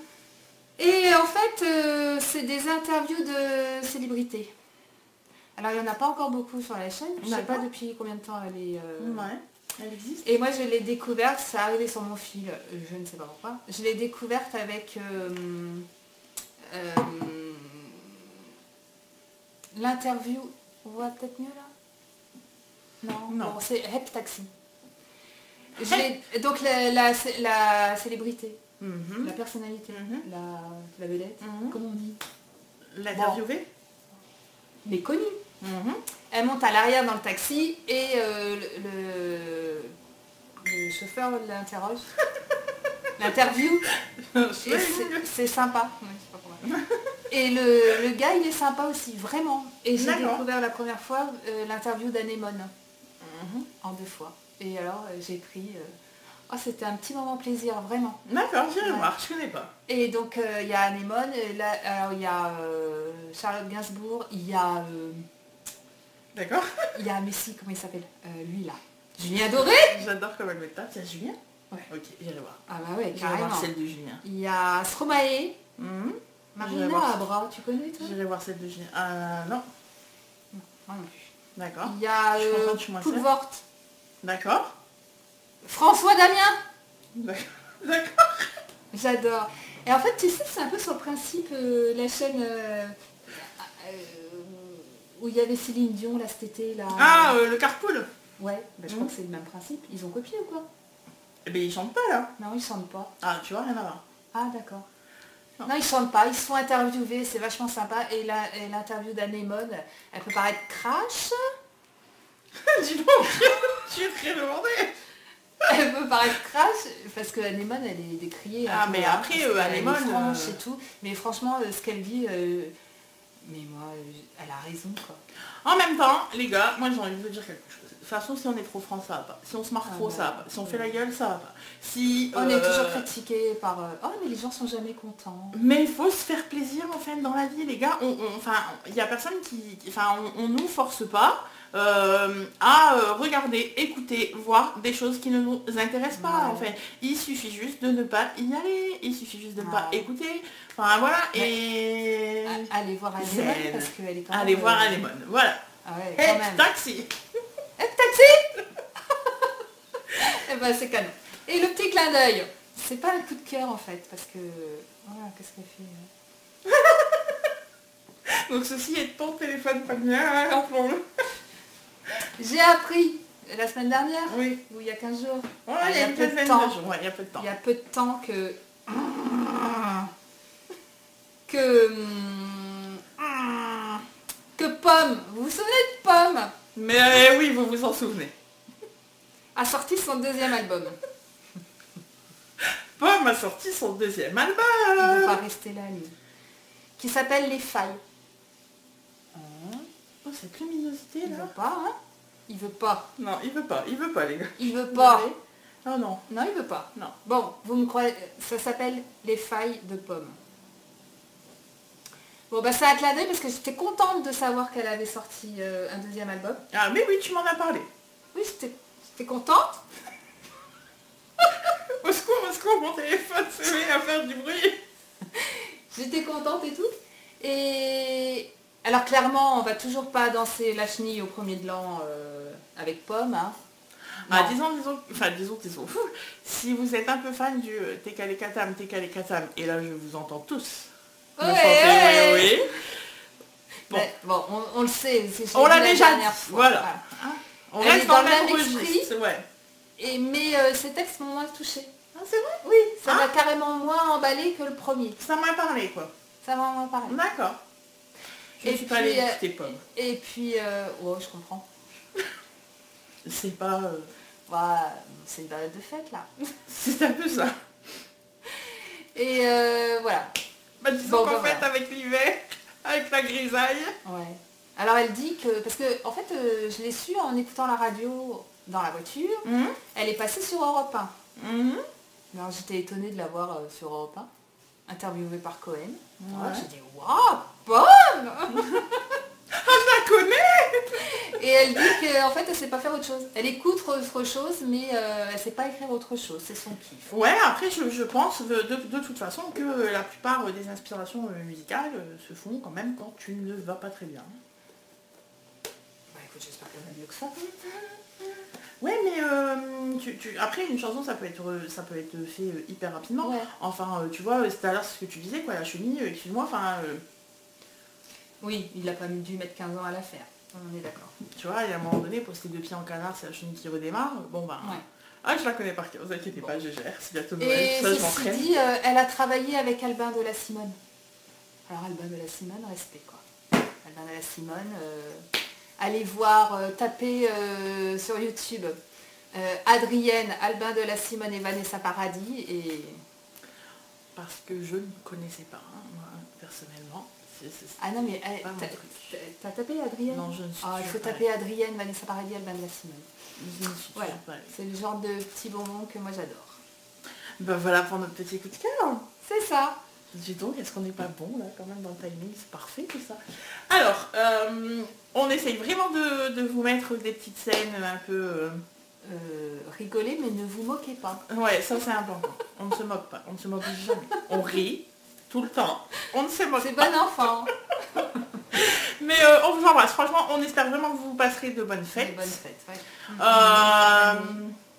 Et en fait, c'est des interviews de célébrités. Alors il n'y en a pas encore beaucoup sur la chaîne. Je ne sais pas depuis combien de temps elle est... Ouais, elle existe. Et moi je l'ai découverte, c'est arrivé sur mon fil, je ne sais pas pourquoi. Je l'ai découverte avec l'interview. On voit peut-être mieux là? Non. Bon, c'est Help Taxi. Donc la célébrité. la personnalité, la vedette, comment on dit, l'interviewée, mais connue. Elle monte à l'arrière dans le taxi et le chauffeur l'interroge. L'interview. C'est sympa. Ouais, je sais pas pourquoi. Et le gars, il est sympa aussi, vraiment. Et j'ai découvert la première fois l'interview d'Anémone. En 2 fois. Et alors, j'ai pris... Oh, c'était un petit moment plaisir, vraiment. D'accord, j'irai voir, je connais pas. Et donc, il y a Anémone, alors il y a Charlotte Gainsbourg, il y a... D'accord. Il y a Messi, comment il s'appelle lui, là. Julien Doré. J'adore comme elle me tape. C'est Julien. Ouais. Ok, j'irai voir. Ah bah ouais, J'irai carrément. voir celle de Julien. Il y a Stromae. J'irai Marina voir. Abra, tu connais toi? J'irai voir celle de Julien. Non. Moi non plus. D'accord. Il y a Je suis contente, je suis moins seule. Poulvort. D'accord. François Damien. D'accord. J'adore. Et en fait, tu sais, c'est un peu sur le principe, la chaîne où il y avait Céline Dion, là, cet été, là. Ah, le carpool. Ouais, bah, je crois que c'est le même principe. Ils ont copié ou quoi? Eh ben, ils chantent pas, là. Non, ils chantent pas. Ah, tu vois, rien à voir. Ah, d'accord. Non, ils chantent pas, ils se font interviewer, c'est vachement sympa. Et l'interview d'Anémone, elle peut paraître crash. Dis donc, tu es très demandé. Elle peut paraître crash, parce que Anémone, elle est décriée. Ah, mais après, Anémone... Elle est franche et tout. Mais franchement, ce qu'elle dit... Mais moi, elle a raison, quoi. En même temps, les gars, moi j'ai envie de vous dire quelque chose. De toute façon, si on est trop franc, ça va pas. Si on se marre trop, ça va pas. Si on fait la gueule, ça va pas. Si, on est toujours critiqué par... Oh, mais les gens sont jamais contents. Mais il faut se faire plaisir, en fait, dans la vie, les gars. Enfin, il y a personne qui... Enfin, on nous force pas à regarder, écouter, voir des choses qui ne nous intéressent pas, en fait. Il suffit juste de ne pas y aller. Il suffit juste de ne pas écouter. Enfin, voilà. Et... Allez voir Anémone, parce qu'elle est quand même... Allez voir Anémone, voilà. Ah ouais, Et quand même. taxi. Taxi. Eh ben c'est canon. Et le petit clin d'œil, c'est pas un coup de cœur en fait, parce que... Voilà, qu'est-ce qu'elle fait Donc ceci est ton téléphone, pas le mien, rappelons-le. J'ai appris la semaine dernière, oui, ou il y a 15 jours, ouais, il y a peu de temps. Ouais, il y a peu de temps. Il y a peu de temps que Pomme, vous vous souvenez de Pomme? Mais oui, vous vous en souvenez. A sorti son 2e album. Pomme a sorti son 2e album. Il ne veut pas rester là, lui. Qui s'appelle Les Failles. Oh, cette luminosité là. Il veut pas, hein? Il veut pas. Non, il veut pas, les gars. Il veut pas. Oh non. Non, il veut pas. Non. Bon, vous me croyez, ça s'appelle Les Failles de Pomme. Bon, bah c'est un clin d'œil parce que j'étais contente de savoir qu'elle avait sorti un 2e album. Ah mais oui, tu m'en as parlé. Oui, j'étais contente. Au secours, mon téléphone se met à faire du bruit. J'étais contente et tout. Et alors clairement, on va toujours pas danser la chenille au premier de l'an avec Pomme. Hein. Ah, disons, si vous êtes un peu fan du Tekale Katam, et là je vous entends tous. Oui. Bon, bon on le sait. on l'a déjà dit. Fois. Voilà. Hein, on elle reste est dans le même registre. esprit. Ouais. Mais ces textes m'ont moins touché. Ah, c'est vrai? Oui, ça m'a carrément moins emballé que le premier. Ça m'a parlé, quoi. Ça m'a moins parlé. D'accord. Je ne suis pas allée écouter Pomme. Et puis, oh, je comprends. C'est pas... Voilà, c'est une période de fête, là. C'est un peu ça. Et voilà. Bah, disons qu'en fait, avec l'hiver, avec la grisaille... Ouais. Alors, elle dit que... Parce que, en fait, je l'ai su en écoutant la radio dans la voiture. Elle est passée sur Europe 1. Alors, j'étais étonnée de la voir sur Europe 1, interviewée par Cohen. Ouais. J'ai dit, waouh, Pomme. Je la connais. Et elle dit qu'en fait, elle sait pas faire autre chose. Elle écoute autre chose, mais elle sait pas écrire autre chose. C'est son kiff. Ouais, après, je pense de toute façon que la plupart des inspirations musicales se font quand même quand tu ne vas pas très bien. Bah écoute, j'espère qu'elle va mieux que ça. Ouais, mais après, une chanson, ça peut être fait hyper rapidement. Ouais. Enfin, tu vois, c'est à l'heure ce que tu disais, quoi, la chenille, excuse-moi, enfin... Oui, il a pas dû mettre 15 ans à la faire. On est d'accord. Tu vois, il y a un moment donné, poster 2 pieds en canard, c'est la chenille qui redémarre. Bon, ben, Ah, je la connais par cœur, vous inquiétez pas, je gère. C'est bientôt Noël, Et ça je ceci m'entraîne. dit, elle a travaillé avec Albin de la Simone. Alors Albin de la Simone, respect quoi. Albin de la Simone, allez voir, tapez sur YouTube Adrienne, Albin de la Simone et Vanessa Paradis et... Parce que je ne connaissais pas, hein, moi, personnellement. Ah non mais t'as tapé Adrienne? Non, je ne suis il faut taper Adrienne, Vanessa Paradis, Albin de la Simone. Je ne suis voilà, pas allée. C'est le genre de petit bonbon que moi j'adore. Ben voilà pour notre petit coup de cœur. C'est ça. Dis donc, est-ce qu'on n'est pas bon là quand même dans le timing? C'est parfait tout ça. Alors, on essaye vraiment de vous mettre des petites scènes un peu... Rigoler mais ne vous moquez pas. Ouais, ça c'est important. On ne se moque pas, on ne se moque jamais. On rit tout le temps. On ne se moque pas. C'est bon enfant. Mais on vous embrasse. Franchement, on espère vraiment que vous passerez de bonnes fêtes. Des bonnes fêtes, ouais.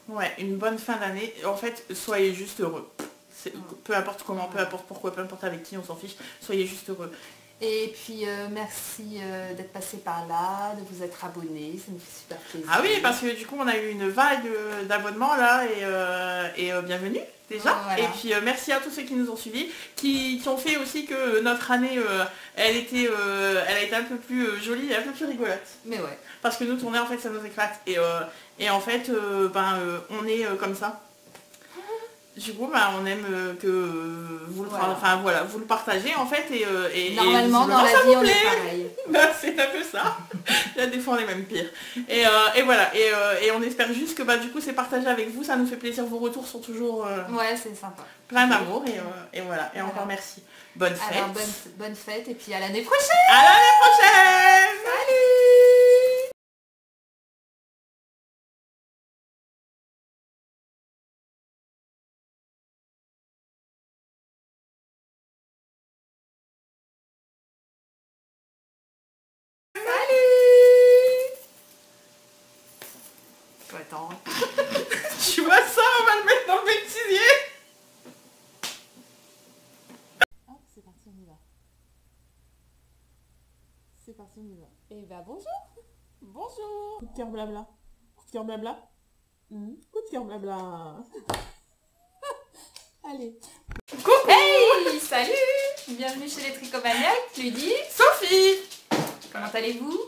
Ouais, une bonne fin d'année. En fait, soyez juste heureux. Peu importe comment, peu importe pourquoi, peu importe avec qui, on s'en fiche. Soyez juste heureux. Et puis merci d'être passé par là, de vous être abonné, ça nous fait super plaisir. Ah oui, parce que du coup on a eu une vague d'abonnements là et bienvenue déjà. Voilà. Et puis merci à tous ceux qui nous ont suivis, qui ont fait aussi que notre année elle a été un peu plus jolie et un peu plus rigolote. Mais ouais. Parce que nous tourner en fait ça nous éclate. Et en fait on est comme ça. Du coup, on aime que vous le, vous le partagez en fait et normalement dans la vie on est pareil. C'est un peu ça. Il y a des fois on est même pire. Et voilà. Et on espère juste que du coup c'est partagé avec vous, ça nous fait plaisir. Vos retours sont toujours ouais, c'est sympa. Plein d'amour et voilà. Et encore merci. Bonne fête. Alors bonne fête et puis à l'année prochaine. À l'année prochaine. Salut. Attends. Tu vois ça, on va le mettre dans le bêtisier. Hop, c'est parti, on y va. C'est parti, on y va. Et bonjour. Bonjour. Coup de cœur blabla. Coup de cœur blabla. Coup de cœur blabla. Allez. Coucou. Hey, salut. Bienvenue chez les Tricomaniacs, Ludie. Sophie. Comment allez-vous?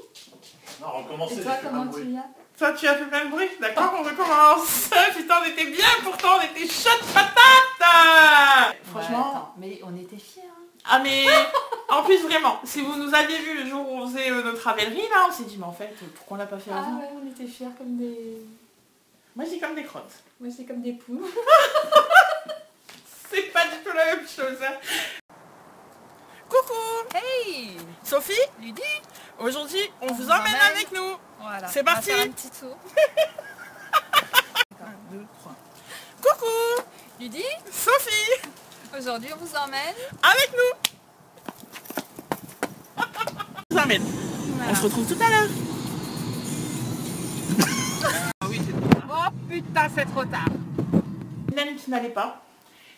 Non, recommencez. Et toi, comment tu vas? Toi, tu as fait plein de bruit, d'accord, on recommence. Putain, on était bien, pourtant, on était chaud de patate. Franchement... Ouais, attends, mais on était fiers. Hein. Ah mais, en plus, vraiment, si vous nous aviez vu le jour où on faisait notre ravellerie, là, on s'est dit, mais en fait, pourquoi on l'a pas fait avant? Ah ouais, on était fiers comme des... Moi, je dis comme des crottes. Moi, c'est comme des poules. C'est pas du tout la même chose. Coucou. Hey, Sophie, Ludie. Aujourd'hui, on vous emmène avec nous. Voilà. C'est parti. On va faire un petit tour. 1, 2, 3. Coucou. Ludie, Sophie, aujourd'hui, on vous emmène avec nous. On vous emmène. Voilà. On se retrouve tout à l'heure. Ah oui, c'est trop tard. Oh putain, c'est trop tard. Une année qui n'allait pas.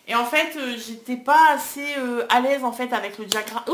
Et en fait, j'étais pas assez à l'aise en fait avec le diagramme.